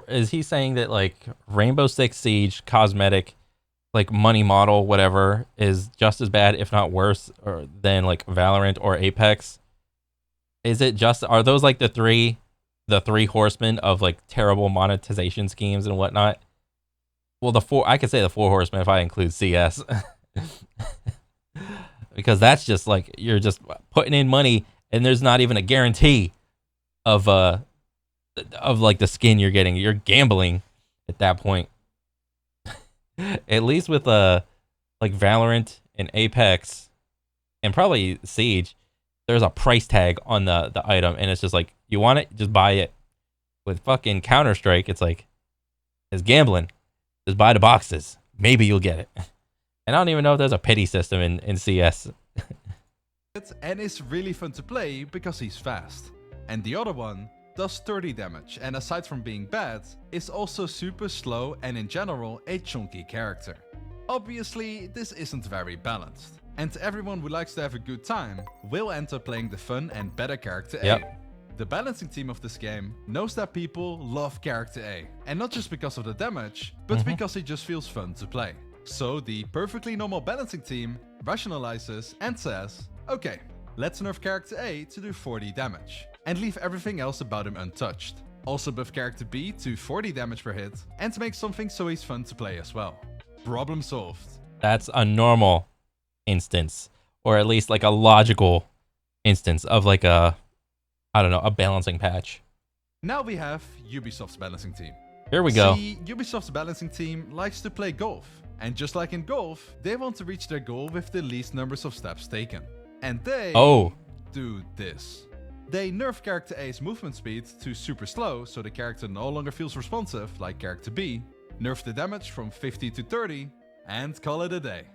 is he saying that like Rainbow Six Siege cosmetic, like money model, whatever, is just as bad, if not worse, than like Valorant or Apex? Is it just, are those like the three horsemen of like terrible monetization schemes and whatnot? Well, I could say the four horsemen if I include CS. Because that's just like, you're just putting in money and there's not even a guarantee of like the skin you're getting. You're gambling at that point. At least with like Valorant and Apex and probably Siege, there's a price tag on the item, and it's just like, you want it, just buy it. With fucking Counter-Strike, it's like, it's gambling. Just buy the boxes. Maybe you'll get it. And I don't even know if there's a pity system in CS. and is really fun to play because he's fast. And the other one does 30 damage, and aside from being bad, is also super slow and in general a chunky character. Obviously, this isn't very balanced, and everyone who likes to have a good time will end up playing the fun and better character A. The balancing team of this game knows that people love character A, and not just because of the damage, but because it just feels fun to play. So the perfectly normal balancing team rationalizes and says, okay, let's nerf character A to do 40 damage, and leave everything else about him untouched. Also buff character B to 40 damage per hit, and to make something so he's fun to play as well. Problem solved. That's a normal instance, or at least like a logical instance of like a, I don't know, a balancing patch. Now we have Ubisoft's balancing team. Here we go. See, Ubisoft's balancing team likes to play golf. And just like in golf, they want to reach their goal with the least numbers of steps taken. And they do this. They nerf character A's movement speed to super slow, so the character no longer feels responsive like character B, nerf the damage from 50 to 30, and call it a day.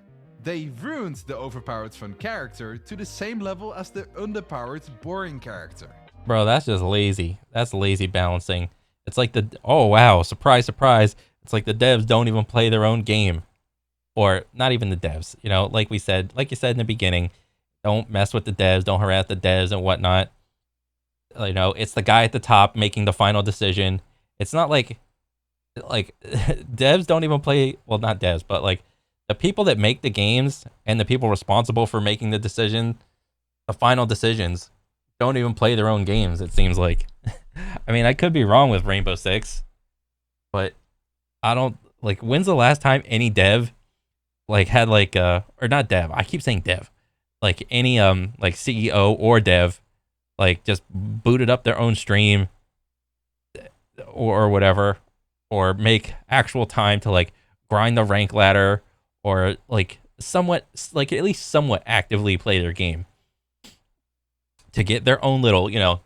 They ruined the overpowered fun character to the same level as the underpowered boring character. Bro, that's just lazy. That's lazy balancing. It's like the, oh wow, surprise, surprise. It's like the devs don't even play their own game. Or not even the devs, you know, like you said in the beginning, don't mess with the devs, don't harass the devs and whatnot. You know, it's the guy at the top making the final decision. It's not like devs don't even play, well, not devs, but like the people that make the games and the people responsible for making the decision, the final decisions, don't even play their own games, it seems like. I mean, I could be wrong with Rainbow Six, but I don't, like, when's the last time any dev like had like or not dev, I keep saying dev, like any like CEO or dev like just booted up their own stream or whatever, or make actual time to like grind the rank ladder, or like somewhat, like at least somewhat actively play their game to get their own little, you know,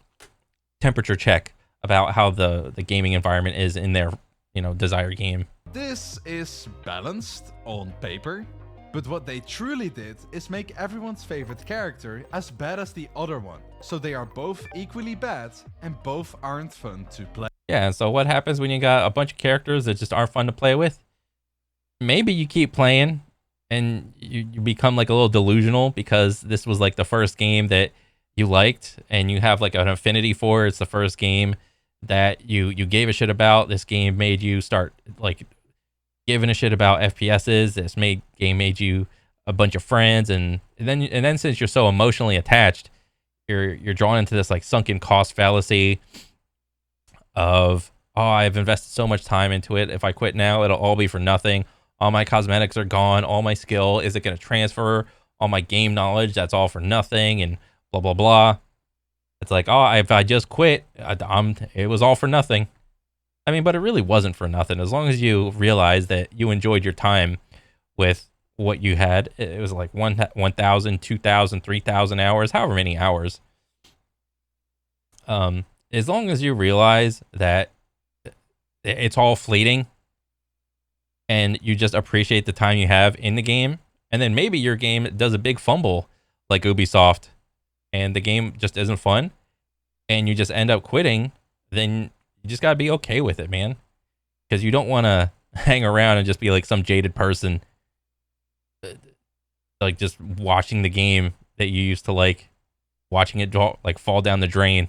temperature check about how the gaming environment is in their, you know, desired game. This is balanced on paper, but what they truly did is make everyone's favorite character as bad as the other one. So they are both equally bad and both aren't fun to play. Yeah, so what happens when you got a bunch of characters that just aren't fun to play with? Maybe you keep playing and you become like a little delusional because this was like the first game that you liked and you have like an affinity for. It's the first game that you gave a shit about. This game made you start like giving a shit about FPSs. This game made you a bunch of friends, and then since you're so emotionally attached, you're drawn into this like sunken cost fallacy of, oh, I've invested so much time into it. If I quit now, it'll all be for nothing. All my cosmetics are gone. All my skill, is it going to transfer? All my game knowledge, that's all for nothing, and blah blah blah. It's like, oh, if I just quit, it was all for nothing. I mean, but it really wasn't for nothing. As long as you realize that you enjoyed your time with what you had, it was like 1,000, 2,000, 3,000 hours, however many hours. As long as you realize that it's all fleeting and you just appreciate the time you have in the game, and then maybe your game does a big fumble like Ubisoft and the game just isn't fun and you just end up quitting, then you just gotta be okay with it, man. Because you don't want to hang around and just be like some jaded person, like just watching the game that you used to like, watching it like fall down the drain.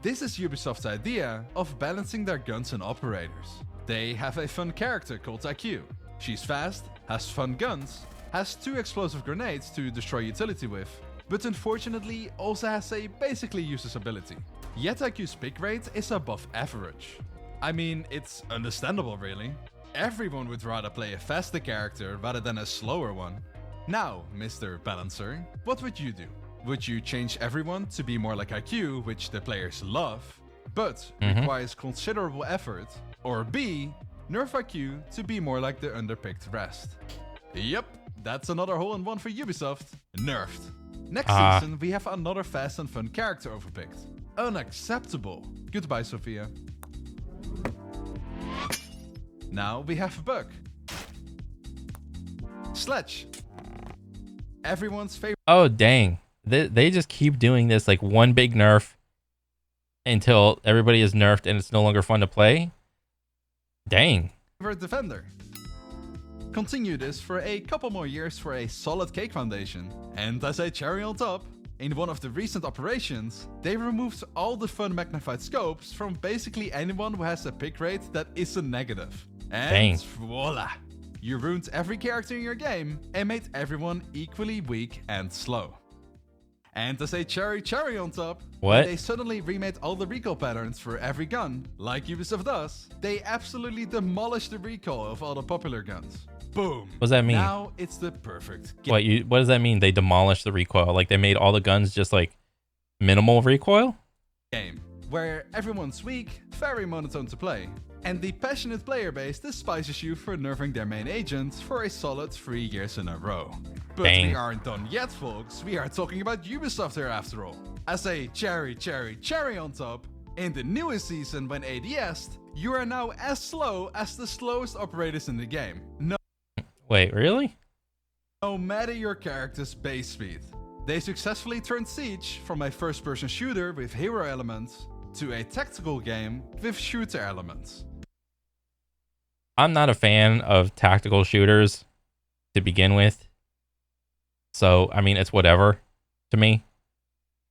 This is Ubisoft's idea of balancing their guns and operators. They have a fun character called IQ. She's fast, has fun guns, has 2 explosive grenades to destroy utility with, but unfortunately also has a basically useless ability. Yet IQ's pick rate is above average. I mean, it's understandable really. Everyone would rather play a faster character rather than a slower one. Now, Mr. Balancer, what would you do? Would you change everyone to be more like IQ, which the players love, but requires considerable effort? Or B, nerf IQ to be more like the underpicked rest? Yep, that's another hole-in-one for Ubisoft. Nerfed. Next season, we have another fast and fun character overpicked. Unacceptable. Goodbye, Sophia. Now we have Buck. Sledge. everyone's favorite Oh, dang. They just keep doing this like one big nerf until everybody is nerfed and it's no longer fun to play. Dang. defender. Continue this for a couple more years for a solid cake foundation. And as a cherry on top, in one of the recent operations, they removed all the fun magnified scopes from basically anyone who has a pick rate that isn't negative. And voila! You ruined every character in your game and made everyone equally weak and slow. And as a cherry on top, when they suddenly remade all the recoil patterns for every gun, like Ubisoft does, they absolutely demolished the recoil of all the popular guns. Boom. What does that mean? Now it's the perfect game. What does that mean? They demolished the recoil? Like they made all the guns just like minimal recoil? Game where everyone's weak, very monotone to play, and the passionate player base despises you for nerfing their main agents for a solid 3 years in a row. But we aren't done yet, folks. We are talking about Ubisoft here after all. As a cherry on top, in the newest season when ADS'd, you are now as slow as the slowest operators in the game. Wait, really? No matter your character's base speed. They successfully turned Siege from a first-person shooter with hero elements to a tactical game with shooter elements. I'm not a fan of tactical shooters to begin with. So, I mean, it's whatever to me.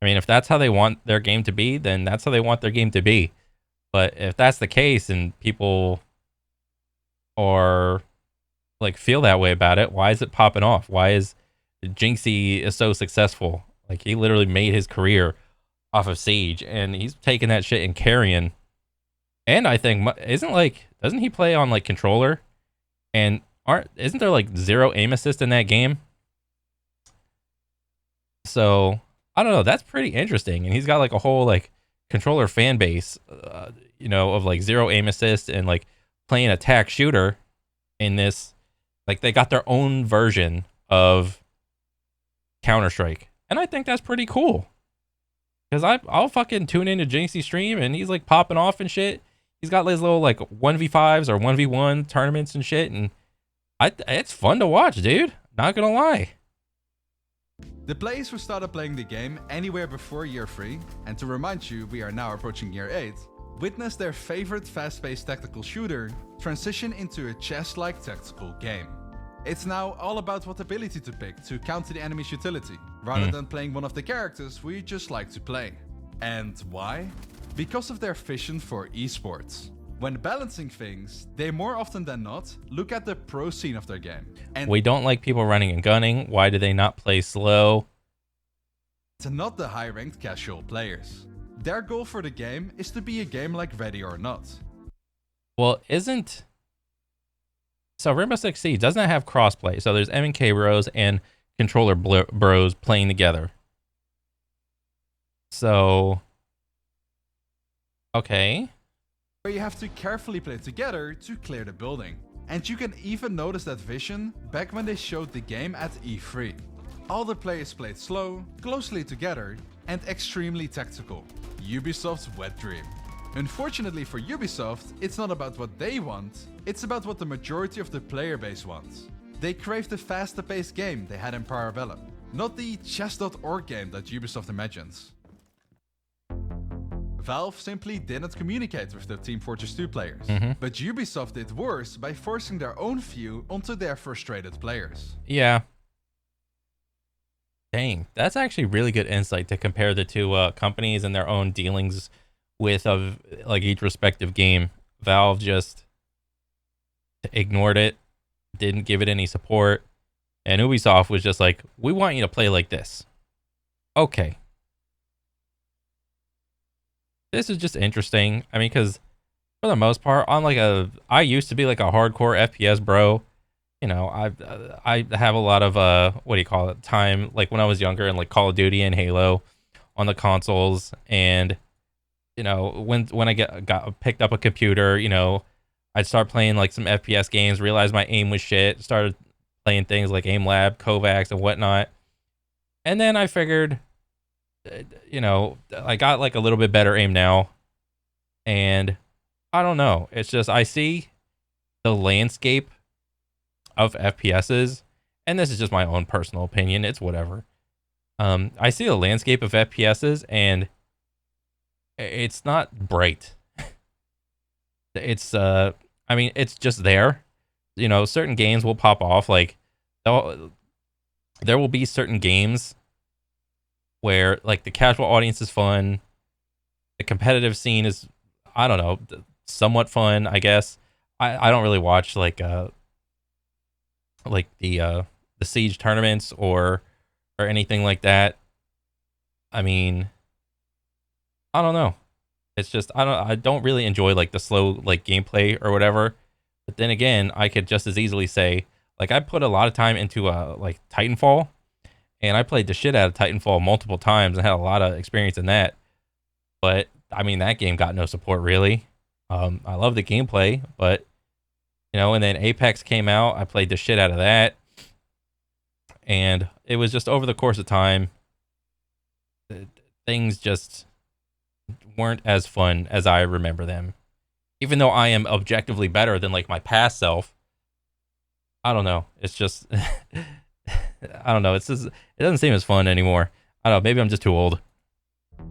I mean, if that's how they want their game to be, then that's how they want their game to be. But if that's the case and people are like feel that way about it, why is it popping off? Why is Jinxie is so successful? Like he literally made his career off of Siege, and he's taking that shit and carrying. And I think doesn't he play on like controller? And isn't there like 0 aim assist in that game? So I don't know. That's pretty interesting. And he's got like a whole like controller fan base, of like 0 aim assist and like playing attack shooter in this. Like they got their own version of Counter-Strike. And I think that's pretty cool. Because I'll fucking tune into Jinxie stream and he's like popping off and shit. He's got his little like 1v5s or 1v1 tournaments and shit. And it's fun to watch, dude. Not gonna lie. The players who started playing the game anywhere before year 3, and to remind you, we are now approaching year 8, witnessed their favorite fast-paced tactical shooter transition into a chess-like tactical game. It's now all about what ability to pick to counter the enemy's utility, rather than playing one of the characters we just like to play. And why? Because of their vision for esports. When balancing things, they more often than not look at the pro scene of their game. And we don't like people running and gunning. Why do they not play slow? To not the high-ranked casual players. Their goal for the game is to be a game like Ready or Not. Well, so Rainbow Six Siege doesn't have crossplay. So there's M&K bros and controller bros playing together. So, okay. Where you have to carefully play together to clear the building. And you can even notice that vision back when they showed the game at E3. All the players played slow, closely together, and extremely tactical. Ubisoft's wet dream. Unfortunately for Ubisoft, it's not about what they want, it's about what the majority of the player base wants. They crave the faster paced game they had in Parabellum, not the chess.org game that Ubisoft imagines. Valve simply didn't communicate with the Team Fortress 2 players, but Ubisoft did worse by forcing their own view onto their frustrated players. Yeah. Dang, that's actually really good insight to compare the two companies and their own dealings with like each respective game. Valve just ignored it, didn't give it any support, and Ubisoft was just like, we want you to play like this. Okay. This is just interesting. I mean, because for the most part, I used to be like a hardcore FPS bro. You know, I have a lot of time, like when I was younger, and like Call of Duty and Halo on the consoles. And you know, when I got picked up a computer, you know, I'd start playing like some FPS games, realized my aim was shit, started playing things like Aim Lab, Kovacs, and whatnot. And then I figured, you know, I got like a little bit better aim now. And I don't know. It's just I see the landscape of FPSs, and this is just my own personal opinion, it's whatever. I see the landscape of FPSs, and it's not bright. It's I mean, it's just there. You know, certain games will pop off. Like, there will be certain games where, like, the casual audience is fun, the competitive scene is, I don't know, somewhat fun, I guess. I don't really watch like the Siege tournaments or anything like that. I mean, I don't know. It's just I don't really enjoy like the slow like gameplay or whatever. But then again, I could just as easily say like I put a lot of time into like Titanfall, and I played the shit out of Titanfall multiple times and had a lot of experience in that. But I mean, that game got no support really. I love the gameplay, but you know, and then Apex came out. I played the shit out of that, and it was just over the course of time, things just weren't as fun as I remember them. Even though I am objectively better than like my past self, I don't know. It's just, I don't know. It's just, it doesn't seem as fun anymore. I don't know. Maybe I'm just too old.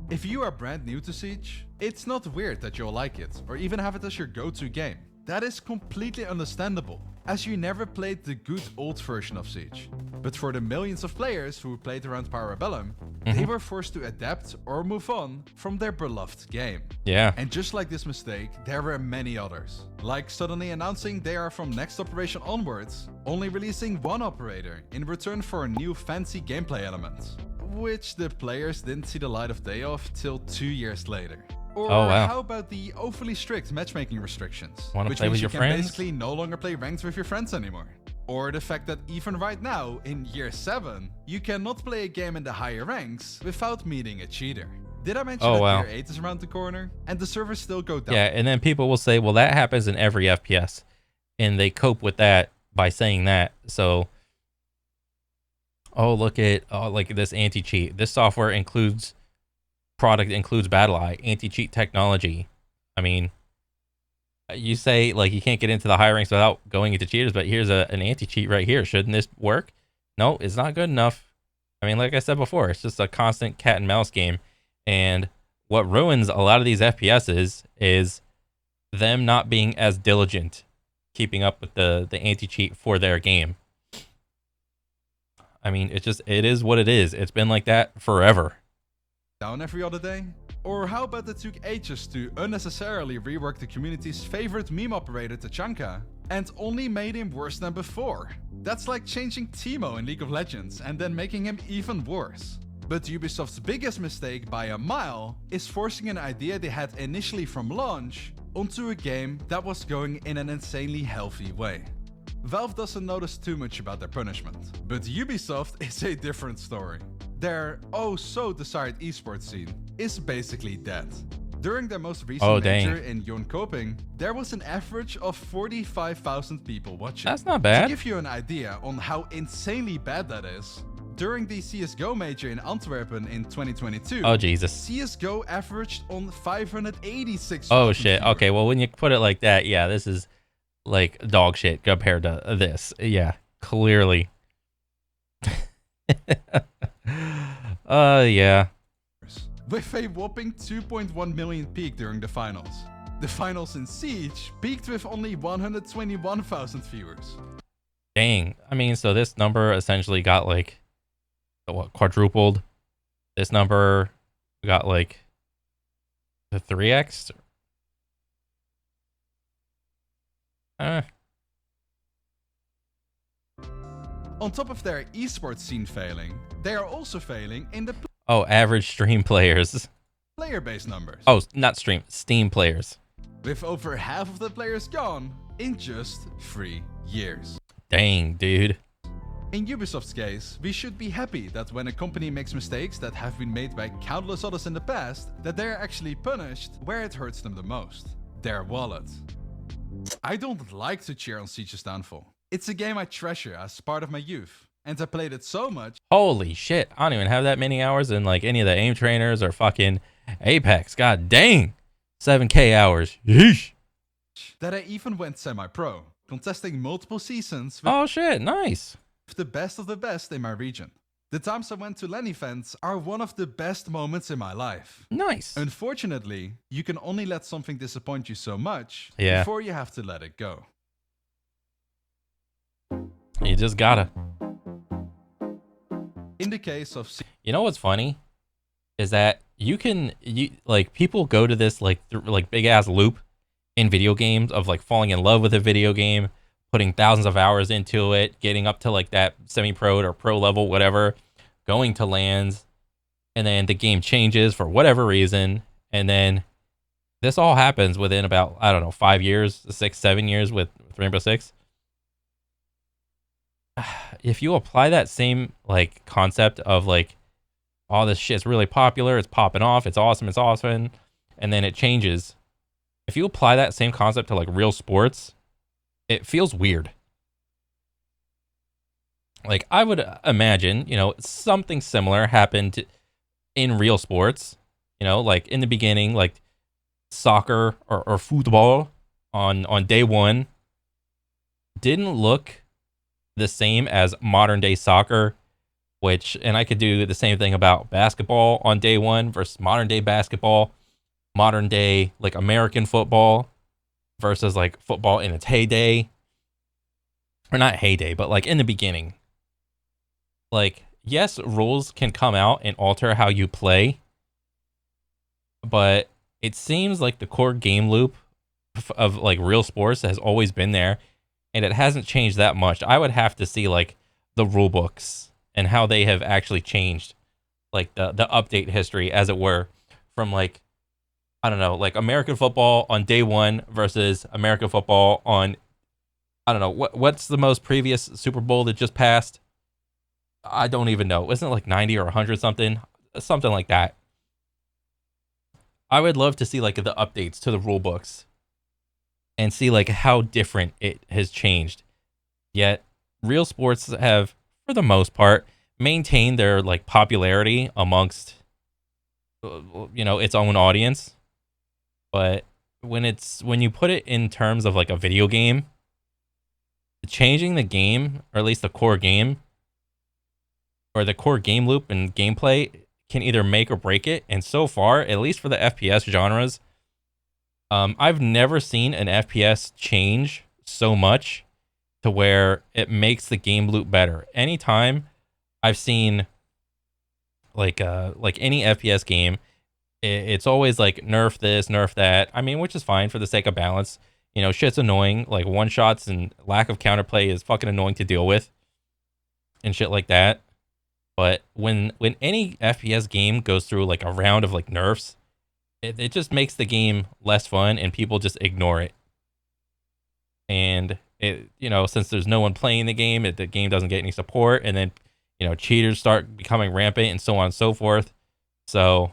If you are brand new to Siege, it's not weird that you'll like it, or even have it as your go-to game. That is completely understandable, as you never played the good old version of Siege. But for the millions of players who played around Parabellum, they were forced to adapt or move on from their beloved game. Yeah. And just like this mistake, there were many others. Like suddenly announcing they are from next operation onwards, only releasing one operator in return for a new fancy gameplay element, which the players didn't see the light of day of till 2 years later. Or oh, wow. How about the overly strict matchmaking restrictions, Wanna which play means with you your can friends? basically no longer play ranked with your friends anymore. Or the fact that even right now, in year 7, you cannot play a game in the higher ranks without meeting a cheater. Did I mention that wow. year 8 is around the corner? And the servers still go down. Yeah, and then people will say, well, that happens in every FPS. And they cope with that by saying that. So, oh, look at, like this anti-cheat. This software includes BattlEye, anti-cheat technology. I mean, you say like you can't get into the high ranks without going into cheaters, but here's an anti-cheat right here. Shouldn't this work? No, it's not good enough. I mean, like I said before, it's just a constant cat and mouse game. And what ruins a lot of these FPSs is them not being as diligent keeping up with the anti-cheat for their game. I mean, it is what it is. It's been like that forever. Down every other day? Or how about it took ages to unnecessarily rework the community's favorite meme operator Tachanka and only made him worse than before? That's like changing Teemo in League of Legends and then making him even worse. But Ubisoft's biggest mistake by a mile is forcing an idea they had initially from launch onto a game that was going in an insanely healthy way. Valve doesn't notice too much about their punishment, but Ubisoft is a different story. Their oh so desired esports scene is basically dead. During their most recent major in Jönköping, there was an average of 45,000 people watching. That's not bad. To give you an idea on how insanely bad that is, during the CSGO major in Antwerp in 2022, oh Jesus, CSGO averaged on 586. Oh shit. Okay, well when you put it like that, yeah, this is like dog shit compared to this. Yeah, clearly. Yeah. With a whopping 2.1 million peak during the finals. The finals in Siege peaked with only 121,000 viewers. Dang. I mean, so this number essentially got like, what, quadrupled? This number got like the 3x? On top of their esports scene failing, they are also failing in the Oh, average stream players. player base numbers. Oh, not stream, Steam players. With over half of the players gone in just 3 years. Dang, dude. In Ubisoft's case, we should be happy that when a company makes mistakes that have been made by countless others in the past, that they're actually punished where it hurts them the most. Their wallet. I don't like to cheer on Siege's downfall. It's a game I treasure as part of my youth, and I played it so much. Holy shit, I don't even have that many hours in like any of the aim trainers or fucking Apex. God dang. 7K hours. Yeesh. That I even went semi-pro, contesting multiple seasons with Oh shit, nice. the best of the best in my region. The times I went to LAN events are one of the best moments in my life. Nice. Unfortunately, you can only let something disappoint you so much before you have to let it go. You just gotta. In the case of... You know what's funny? Is that people go to this like big ass loop in video games of like falling in love with a video game, putting thousands of hours into it, getting up to like that semi-pro or pro level, whatever, going to LANs, and then the game changes for whatever reason, and then this all happens within about, I don't know, 5 years, 6, 7 years with Rainbow Six. If you apply that same like concept of like, oh, this shit's really popular, it's popping off, it's awesome, and then it changes. If you apply that same concept to like real sports, it feels weird. Like, I would imagine, something similar happened in real sports. Like in the beginning, like soccer or football on day one didn't look the same as modern day soccer, and I could do the same thing about basketball on day one versus modern day basketball, modern day like American football versus like football in its heyday, or not heyday, but like in the beginning. Like, yes, rules can come out and alter how you play, but it seems like the core game loop of like real sports has always been there, and it hasn't changed that much. I would have to see like the rule books and how they have actually changed, like the update history, as it were, from like, I don't know, like American football on day one versus American football on, I don't know, what's the most previous Super Bowl that just passed? I don't even know. Isn't it like 90 or 100 something? Something like that. I would love to see like the updates to the rule books and see like how different it has changed. Yet real sports have, for the most part, maintained their like popularity amongst its own audience. But when you put it in terms of like a video game, changing the game, or at least the core game, or the core game loop and gameplay, can either make or break it. And so far, at least for the FPS genres, I've never seen an FPS change so much to where it makes the game loop better. Anytime I've seen like any FPS game, it's always like nerf this, nerf that. I mean, which is fine for the sake of balance. Shit's annoying. Like one shots and lack of counterplay is fucking annoying to deal with, and shit like that. But when any FPS game goes through like a round of like nerfs, it just makes the game less fun, and people just ignore it. And since there's no one playing the game doesn't get any support, and then cheaters start becoming rampant, and so on and so forth. So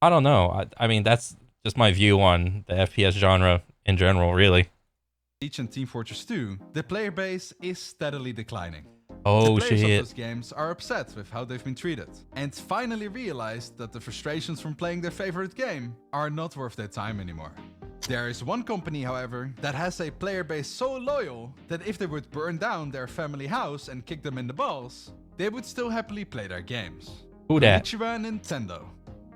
I don't know. I mean, that's just my view on the FPS genre in general, really. Siege and Team Fortress 2, the player base is steadily declining. Oh, the players shit. of those games are upset with how they've been treated, and finally realized that the frustrations from playing their favorite game are not worth their time anymore. There is one company, however, that has a player base so loyal that if they would burn down their family house and kick them in the balls, they would still happily play their games. Who dat? Konnichiwa, Nintendo.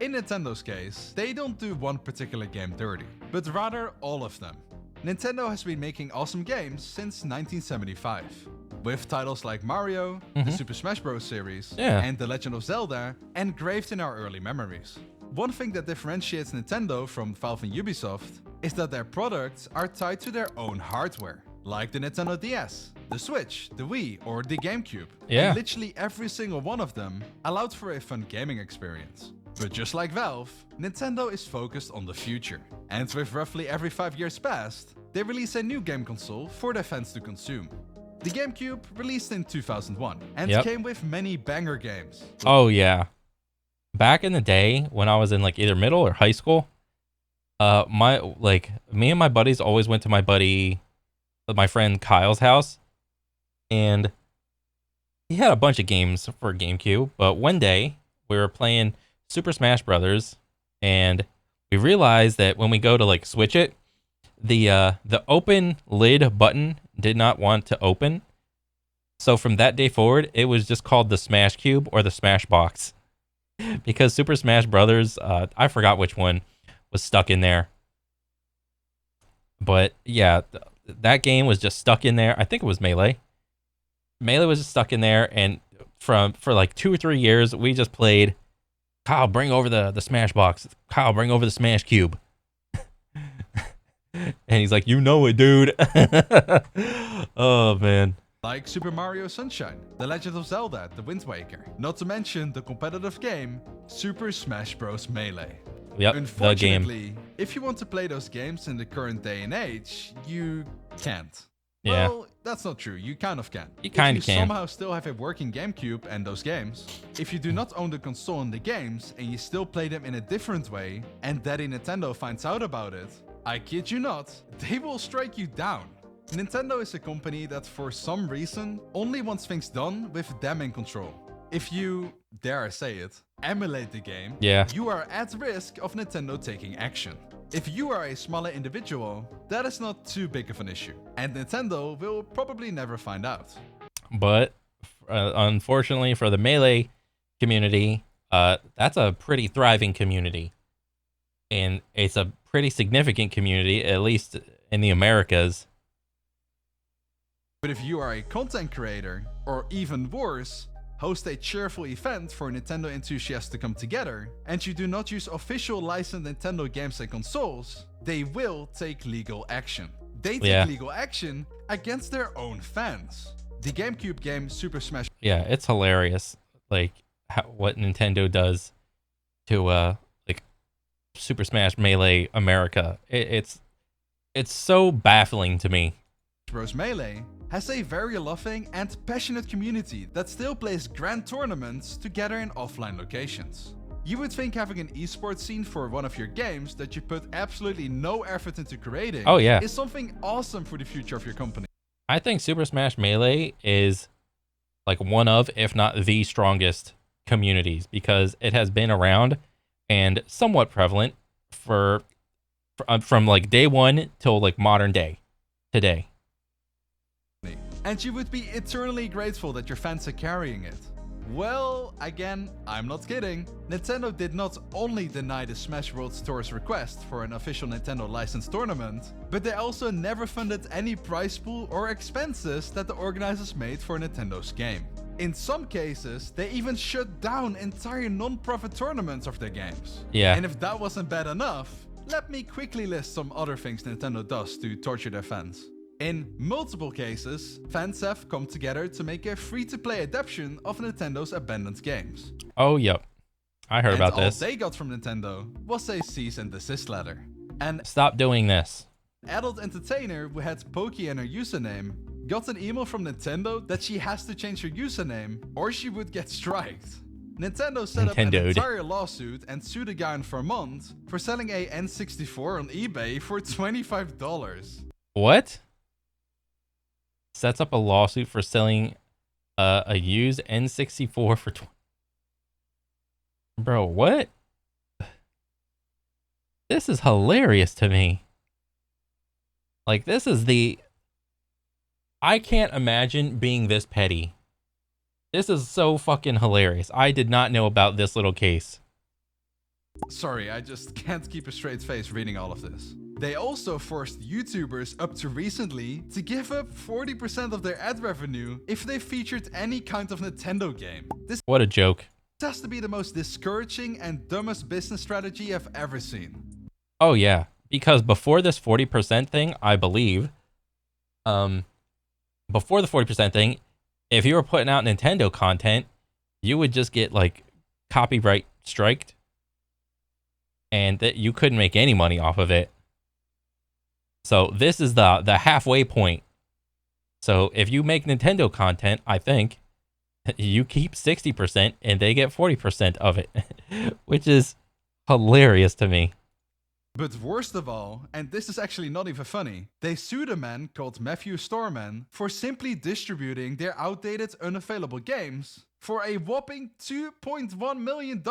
In Nintendo's case, they don't do one particular game dirty, but rather all of them. Nintendo has been making awesome games since 1975. With titles like Mario, the Super Smash Bros. Series, and The Legend of Zelda engraved in our early memories. One thing that differentiates Nintendo from Valve and Ubisoft is that their products are tied to their own hardware, like the Nintendo DS, the Switch, the Wii, or the GameCube. Yeah. And literally every single one of them allowed for a fun gaming experience. But just like Valve, Nintendo is focused on the future. And with roughly every 5 years passed, they release a new game console for their fans to consume. The GameCube released in 2001 and came with many banger games. Oh yeah. Back in the day when I was in like either middle or high school, me and my buddies always went to my friend Kyle's house, and he had a bunch of games for GameCube, but one day we were playing Super Smash Brothers, and we realized that when we go to like switch it, the open lid button did not want to open, So from that day forward, it was just called the Smash Cube or the Smash Box. Because Super Smash Brothers, I forgot which one, was stuck in there. But yeah, that game was just stuck in there. I think it was Melee. Melee was just stuck in there, and for like 2 or 3 years, we just played, Kyle, bring over the Smash Box. Kyle, bring over the Smash Cube. And he's like, you know it, dude. Oh, man. Like Super Mario Sunshine, The Legend of Zelda, The Wind Waker, not to mention the competitive game Super Smash Bros. Melee. Yep, the game. Unfortunately, if you want to play those games in the current day and age, you can't. Yeah. Well, that's not true. You kind of can. You kind of If you can. somehow still have a working GameCube and those games, if you do not own the console and the games, and you still play them in a different way, and Daddy Nintendo finds out about it, I kid you not, they will strike you down. Nintendo is a company that for some reason only wants things done with them in control. If you, dare I say it, emulate the game, Yeah. you are at risk of Nintendo taking action. If you are a smaller individual, that is not too big of an issue, and Nintendo will probably never find out. But unfortunately for the Melee community, that's a pretty thriving community. And it's a pretty significant community, at least in the Americas. But if you are a content creator, or even worse, host a cheerful event for Nintendo enthusiasts to come together, and you do not use official licensed Nintendo games and consoles, they will take legal action. They take legal action against their own fans. The GameCube game Super Smash... Yeah, it's hilarious, like, what Nintendo does to, like, Super Smash Melee America. It's so baffling to me. Bros. Melee has a very loving and passionate community that still plays grand tournaments together in offline locations. You would think having an esports scene for one of your games that you put absolutely no effort into creating is something awesome for the future of your company. I think Super Smash Melee is like one of, if not the strongest communities, because it has been around and somewhat prevalent from like day one till like modern day today. And you would be eternally grateful that your fans are carrying it. Well, again, I'm not kidding. Nintendo did not only deny the Smash World Store's request for an official Nintendo licensed tournament, but they also never funded any prize pool or expenses that the organizers made for Nintendo's game. In some cases, they even shut down entire non-profit tournaments of their games. Yeah. And if that wasn't bad enough, let me quickly list some other things Nintendo does to torture their fans. In multiple cases, fans have come together to make a free-to-play adaptation of Nintendo's abandoned games. Oh, yep. I heard about this. All they got from Nintendo was a cease and desist letter. And stop doing this. An adult entertainer who had Pokey in her username got an email from Nintendo that she has to change her username or she would get striked. Nintendo set up an entire lawsuit and sued a guy in Vermont for selling a N64 on eBay for $25. What? Sets up a lawsuit for selling a used N64 for Bro, what? This is hilarious to me. Like, this is I can't imagine being this petty. This is so fucking hilarious. I did not know about this little case. Sorry, I just can't keep a straight face reading all of this. They also forced YouTubers up to recently to give up 40% of their ad revenue if they featured any kind of Nintendo game. This what a joke. has to be the most discouraging and dumbest business strategy I've ever seen. Oh yeah, because before this 40% thing, I believe, before the 40% thing, if you were putting out Nintendo content, you would just get like copyright striked and that you couldn't make any money off of it. So this is the halfway point. So if you make Nintendo content, I think you keep 60% and they get 40% of it, which is hilarious to me. But worst of all, and this is actually not even funny, they sued a man called Matthew Storman for simply distributing their outdated, unavailable games for a whopping $2.1 million.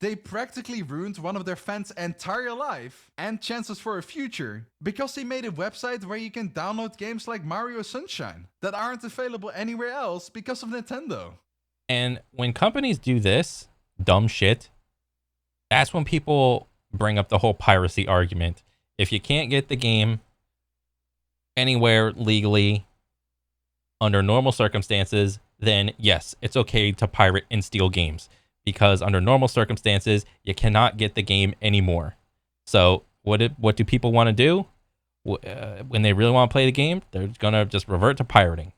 They practically ruined one of their fans' entire life and chances for a future because they made a website where you can download games like Mario Sunshine that aren't available anywhere else because of Nintendo. And when companies do this dumb shit, that's when people bring up the whole piracy argument. If you can't get the game anywhere legally under normal circumstances, then yes, it's okay to pirate and steal games, because under normal circumstances, you cannot get the game anymore. So what do people want to do? When they really want to play the game, they're going to just revert to pirating.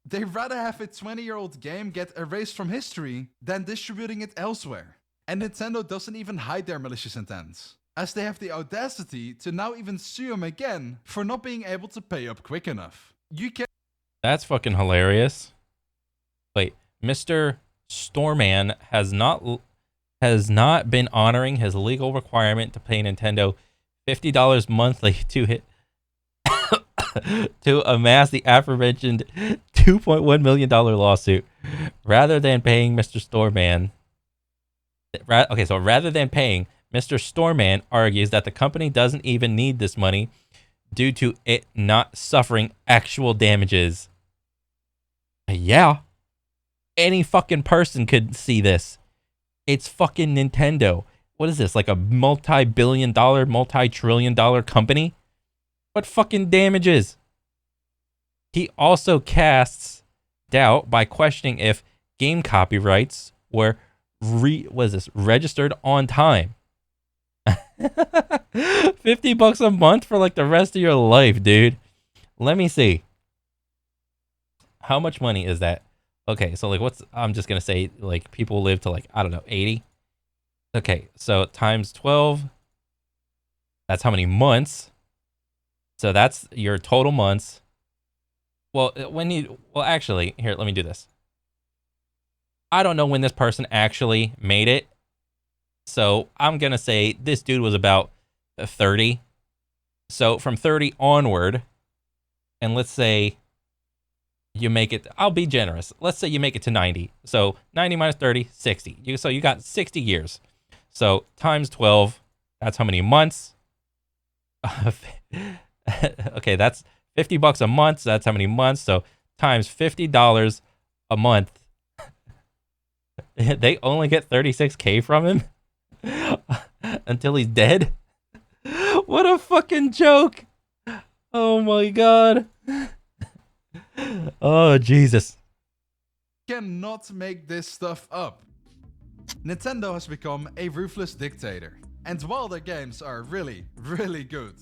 They'd rather have a 20-year-old game get erased from history than distributing it elsewhere. And Nintendo doesn't even hide their malicious intents, as they have the audacity to now even sue them again for not being able to pay up quick enough. You can. That's fucking hilarious. Wait, Mr. Storeman has not been honoring his legal requirement to pay Nintendo $50 monthly to hit to amass the aforementioned $2.1 million lawsuit, rather than paying Mr. Storeman. Okay, so rather than paying, Mr. Storeman argues that the company doesn't even need this money due to it not suffering actual damages. Yeah, any fucking person could see this. It's fucking Nintendo. What is this, like a multi-billion-dollar, multi-trillion-dollar company? What fucking damages? He also casts doubt by questioning if game copyrights were registered on time. $50 a month for like the rest of your life, dude. Let me see. How much money is that? Okay, so like I'm just gonna say like people live to like, I don't know, 80. Okay, so times 12. That's how many months. So that's your total months. Well, actually, here, let me do this. I don't know when this person actually made it. So I'm going to say this dude was about 30. So from 30 onward, and let's say you make it, I'll be generous. Let's say you make it to 90. So 90 minus 30, 60. So you got 60 years. So times 12, that's how many months? Okay, that's $50 a month. So that's how many months. So times $50 a month. They only get 36K from him until he's dead. What a fucking joke. Oh my god. Oh Jesus. Cannot make this stuff up. Nintendo has become a ruthless dictator. And while their games are really, really good,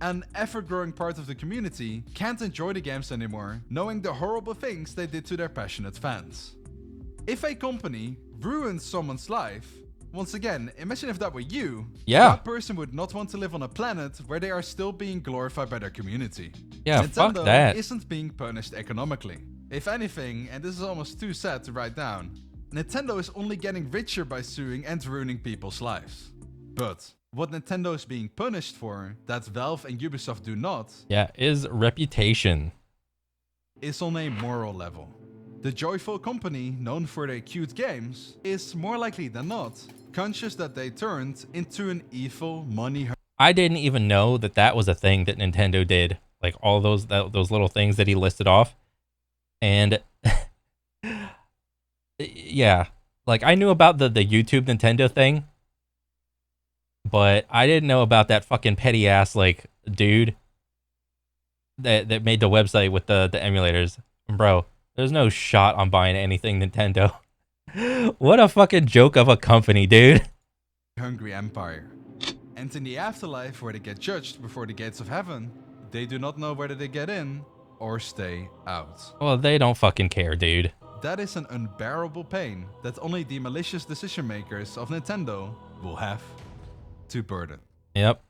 an ever-growing part of the community can't enjoy the games anymore, knowing the horrible things they did to their passionate fans. If a company ruins someone's life, once again, imagine if that were you. Yeah. That person would not want to live on a planet where they are still being glorified by their community. Yeah, Nintendo fuck that. isn't being punished economically. If anything, and this is almost too sad to write down, Nintendo is only getting richer by suing and ruining people's lives. But what Nintendo is being punished for, that Valve and Ubisoft do not, is reputation. Is on a moral level. The joyful company, known for their cute games, is more likely than not conscious that they turned into an evil money. I didn't even know that that was a thing that Nintendo did. Like all those little things that he listed off. And yeah, like I knew about the YouTube Nintendo thing, but I didn't know about that fucking petty ass like dude that made the website with the emulators. Bro, there's no shot on buying anything Nintendo. What a fucking joke of a company, dude. Hungry empire. And in the afterlife, where they get judged before the gates of heaven, they do not know whether they get in or stay out. Well, they don't fucking care, dude. That is an unbearable pain that only the malicious decision makers of Nintendo will have to burden. Yep.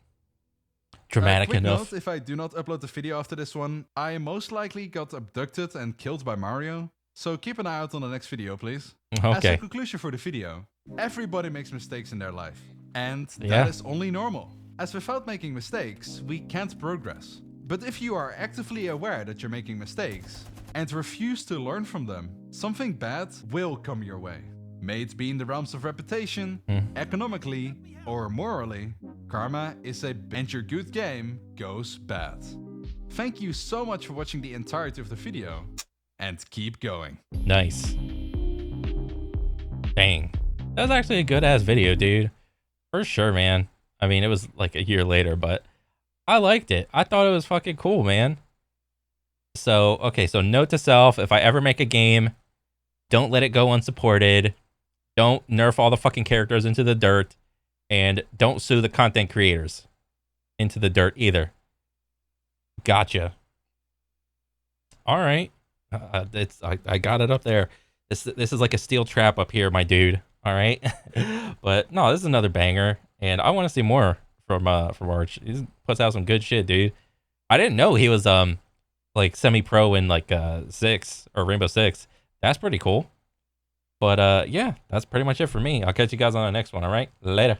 Dramatic quick enough. Note, if I do not upload the video after this one, I most likely got abducted and killed by Mario. So keep an eye out on the next video, please. As Okay. a conclusion for the video, everybody makes mistakes in their life. And that is only normal. As without making mistakes, we can't progress. But if you are actively aware that you're making mistakes and refuse to learn from them, something bad will come your way. May it be in the realms of reputation, economically, or morally, karma is and your good game goes bad. Thank you so much for watching the entirety of the video, and keep going. Nice. Dang. That was actually a good ass video, dude. For sure, man. I mean, it was like a year later, but I liked it. I thought it was fucking cool, man. So, okay, so note to self, if I ever make a game, don't let it go unsupported. Don't nerf all the fucking characters into the dirt. And don't sue the content creators into the dirt either. Gotcha. All right. I got it up there. This is like a steel trap up here, my dude. All right. But no, this is another banger. And I want to see more from Arch. He puts out some good shit, dude. I didn't know he was like semi-pro in like 6 or Rainbow Six. That's pretty cool. But yeah, that's pretty much it for me. I'll catch you guys on the next one. All right, later.